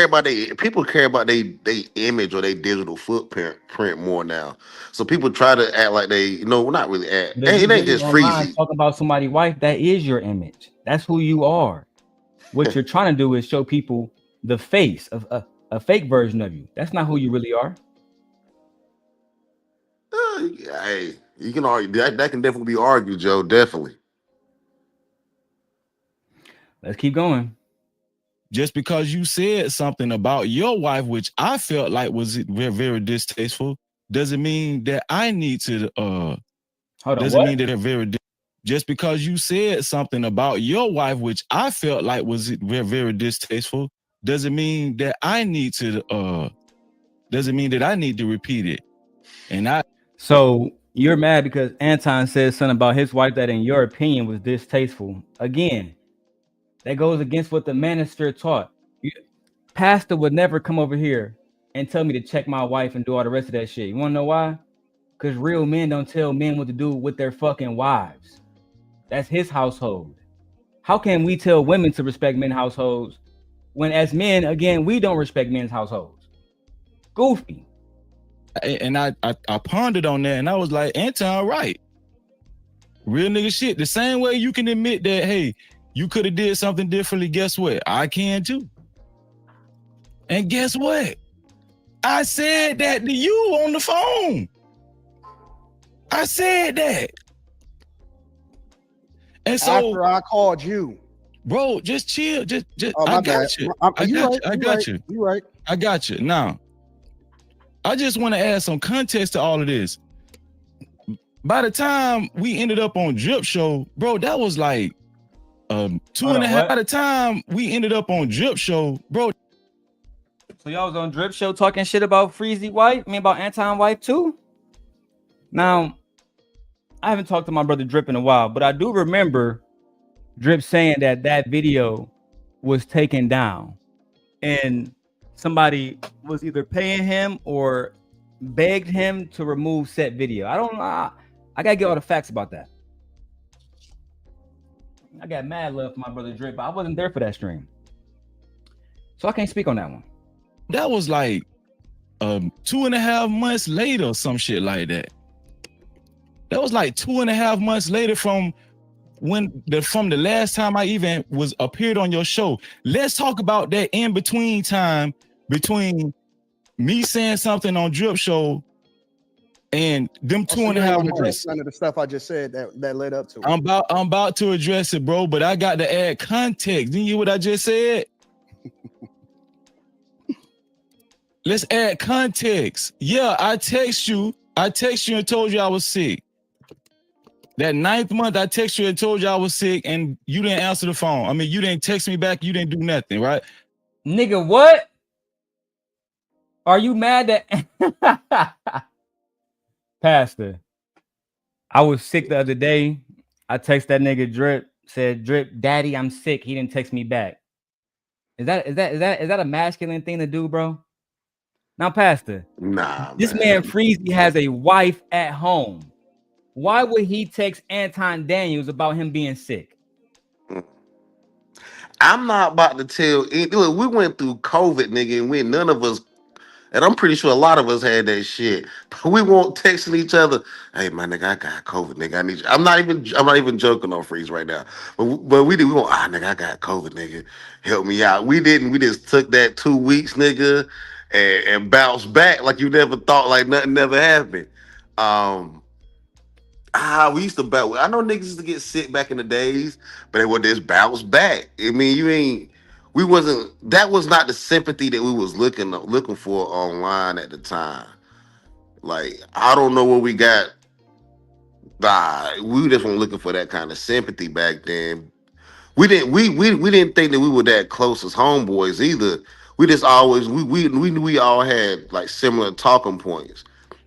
care about they image or their digital footprint more now. So people try to act like not really act. But if you It ain't really just online Freezy. talking about somebody's wife, that is your image. That's who you are. What you're trying to do is show people the face of a fake version of you. That's not who you really are. Hey, you can argue that can definitely be argued, Joe. Definitely. Let's keep going. Just because you said something about your wife, which I felt like was very, very distasteful, doesn't mean that I need to Hold on, doesn't what? mean that they're just because you said something about your wife, which I felt like was very, very distasteful, doesn't mean that I need to repeat it. And So you're mad because Anton said something about his wife that in your opinion was distasteful. Again, that goes against what the Manosphere taught. Pastor would never come over here and tell me to check my wife and do all the rest of that shit. You want to know why? Because real men don't tell men what to do with their fucking wives. That's his household. How can we tell women to respect men's households when as men, again, we don't respect men's households? Goofy. And I pondered on that and I was like, Anton, right. Real nigga shit. The same way you can admit that, hey, you could have did something differently. Guess what? I can too. And guess what? I said that to you on the phone. I said that. And so after I called you, bro, just chill. Just oh, I got you. I got you. You right. I got you. Now, I just want to add some context to all of this. By the time we ended up on Drip Show, bro, that was like 2.5. By the time we ended up on Drip Show, bro. So y'all was on Drip Show talking shit about Freezy wife, about Anton wife too? Now, I haven't talked to my brother Drip in a while, but I do remember Drip saying that video was taken down and somebody was either paying him or begged him to remove said video. I don't know. I gotta get all the facts about that. I got mad love for my brother Drip, but I wasn't there for that stream. So I can't speak on that one. That was like 2.5 months later, some shit like that. That was like 2.5 months later from the last time I even was appeared on your show. Let's talk about that in between time between me saying something on Drip Show and them 2.5 months. None of the stuff I just said that led up to it. I'm about to address it, bro, but I got to add context. Didn't you hear what I just said? Let's add context. Yeah, I text you and told you I was sick. That 9th month, I text you and told you I was sick, and you didn't answer the phone. I mean, you didn't text me back. You didn't do nothing, right? Nigga, what? Are you mad that Pastor? I was sick the other day. I text that nigga Drip, said, Drip, daddy, I'm sick. He didn't text me back. Is that a masculine thing to do, bro? Now, Pastor, this man Freezy has a wife at home. Why would he text Anton Daniels about him being sick? I'm not about to tell. Look, we went through COVID, nigga, and none of us, and I'm pretty sure a lot of us had that shit. But we won't texting each other. Hey, my nigga, I got COVID, nigga. I need you. I'm not even joking on Freeze right now. But we did. We went, nigga, I got COVID, nigga. Help me out. We didn't. We just took that 2 weeks, nigga, and bounced back like you never thought, like nothing never happened. We used to bounce. I know niggas used to get sick back in the days, but they would just bounce back. I mean, that was not the sympathy that we was looking for online at the time. Like, I don't know what we got. We just weren't looking for that kind of sympathy back then. We didn't think that we were that close as homeboys either. we just always we knew we all had like similar talking points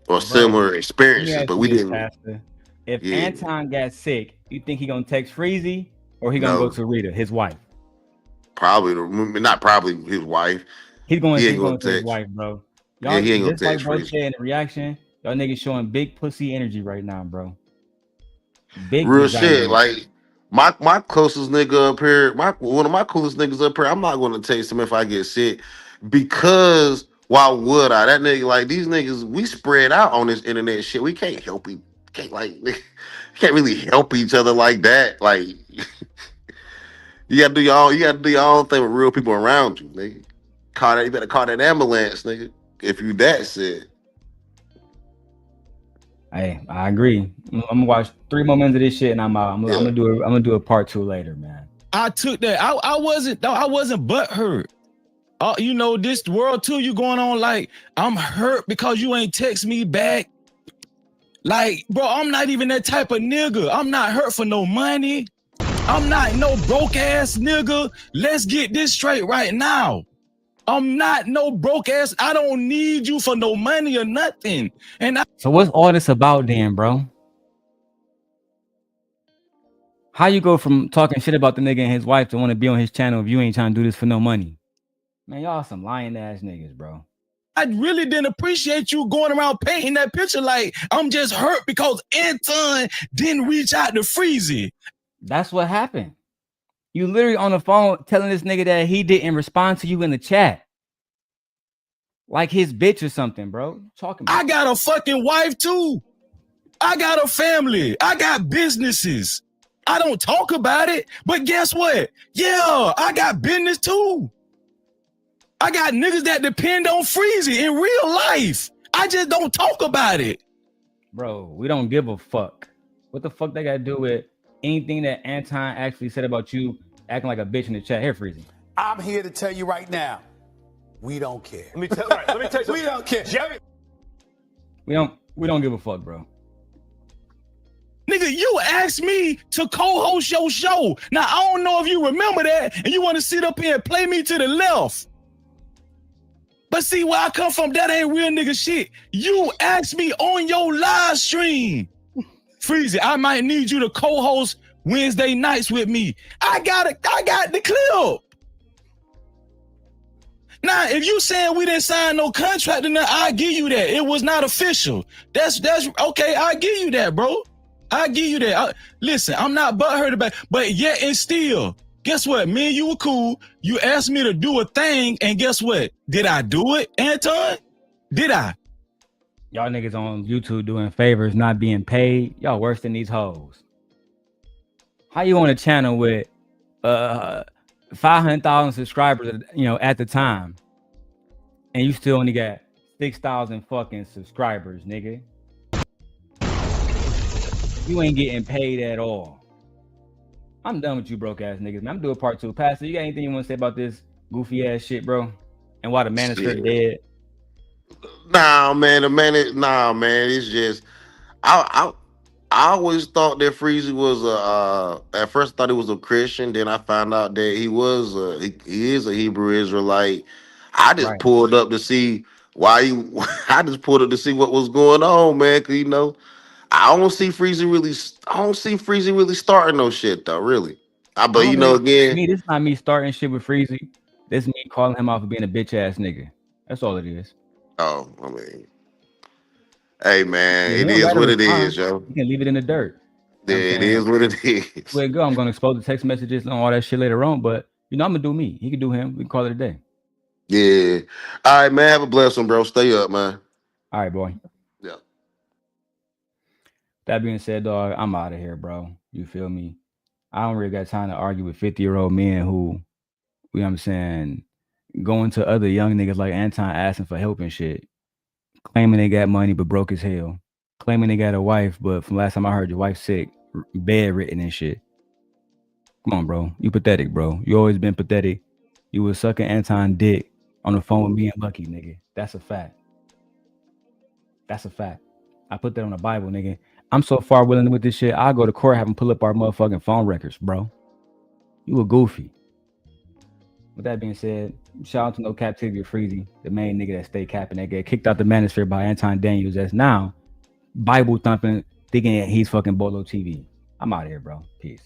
or similar Let me experiences, ask but you we this, didn't. Pastor. If Yeah, Anton got sick, you think he gonna text Freezy or he gonna go no, to Rita, his wife? probably not probably his wife. He's going He ain't to gonna his text. wife, bro. Yeah, Y'all he ain't gonna just like text bro Freezy. said in the reaction, y'all niggas showing big pussy energy right now, bro. Big Real vagina shit. energy. Like my closest nigga up here, one of my coolest niggas up here. I'm not gonna text him if I get sick because why would I? That nigga, like these niggas, we spread out on this internet shit. We can't help each can't really help each other like that. Like you gotta do your own thing with real people around you, nigga. You better call that ambulance, nigga. If you that sick. Hey, I agree. I'm gonna watch 3 more minutes of this shit and I'm out. I'm gonna do a part 2 later, man. I took that. I wasn't butthurt. You know, this world too, you going on like I'm hurt because you ain't text me back. Like, bro, I'm not even that type of nigga. I'm not hurt for no money. I'm not no broke ass nigga. Let's get this straight right now. I'm not no broke ass. I don't need you for no money or nothing. So what's all this about then, bro? How you go from talking shit about the nigga and his wife to want to be on his channel if you ain't trying to do this for no money? Man, y'all some lying ass niggas, bro. I really didn't appreciate you going around painting that picture like I'm just hurt because Anton didn't reach out to Freezy. That's what happened. You literally on the phone telling this nigga that he didn't respond to you in the chat. Like his bitch or something, bro. Talking about. I got a fucking wife too. I got a family. I got businesses. I don't talk about it, but guess what? Yeah, I got business too. I got niggas that depend on Freezy in real life. I just don't talk about it. Bro, we don't give a fuck. What the fuck they got to do with anything that Anton actually said about you acting like a bitch in the chat? Here, Freezy. I'm here to tell you right now, we don't care. Let me tell you something. We don't care. Jerry. We don't give a fuck, bro. Nigga, you asked me to co-host your show. Now, I don't know if you remember that, and you want to sit up here and play me to the left. But see, where I come from, that ain't real nigga shit. You asked me on your live stream. Freezy, I might need you to co-host Wednesday nights with me. I got the clip. Now, if you saying we didn't sign no contract, then I give you that. It was not official. That's okay. I give you that, bro. I give you that. Listen, I'm not butthurt about it, but yet and still, guess what? Me and you were cool. You asked me to do a thing, and guess what? Did I do it, Anton? Did I? Y'all niggas on YouTube doing favors, not being paid. Y'all worse than these hoes. How you on a channel with 500,000 subscribers, at the time, and you still only got 6,000 fucking subscribers, nigga? You ain't getting paid at all. I'm done with you broke ass niggas, man. I'm doing part 2. Pastor, you got anything you want to say about this goofy ass shit, bro? And why the Manosphere dead? Nah, man. It's just I always thought that Freezy was at first I thought he was a Christian. Then I found out that he was he is a Hebrew Israelite. I just pulled up to see I just pulled up to see what was going on, man. Cause I don't see Freezy really starting no shit though, really. But again, this is not me starting shit with Freezy. This is me calling him out for being a bitch ass nigga. That's all it is. Oh, I mean, hey man, it is what it is, yo. You can leave it in the dirt. Yeah, it is what it is. Where it go? I'm gonna expose the text messages and all that shit later on, but I'm gonna do me. He can do him. We can call it a day. Yeah. All right, man. Have a blessing, bro. Stay up, man. All right, boy. Yeah. That being said, dog, I'm out of here, bro. You feel me? I don't really got time to argue with 50-year-old men who, you know what I'm saying, going to other young niggas like Anton asking for help and shit, claiming they got money but broke as hell, claiming they got a wife, but from last time I heard, your wife's sick, bedridden and shit. Come on, bro. You pathetic, bro. You always been pathetic. You was sucking Anton dick on the phone with me and Lucky, nigga. That's a fact. That's a fact. I put that on the Bible, nigga. I'm so far willing with this shit. I'll go to court, have them pull up our motherfucking phone records, bro. You a goofy. With that being said, shout out to No Captivity of Freezy, the main nigga that stay capping, that get kicked out the Manosphere by Anton Daniels, that's now Bible thumping, thinking he's fucking Bolo TV. I'm out of here, bro. Peace.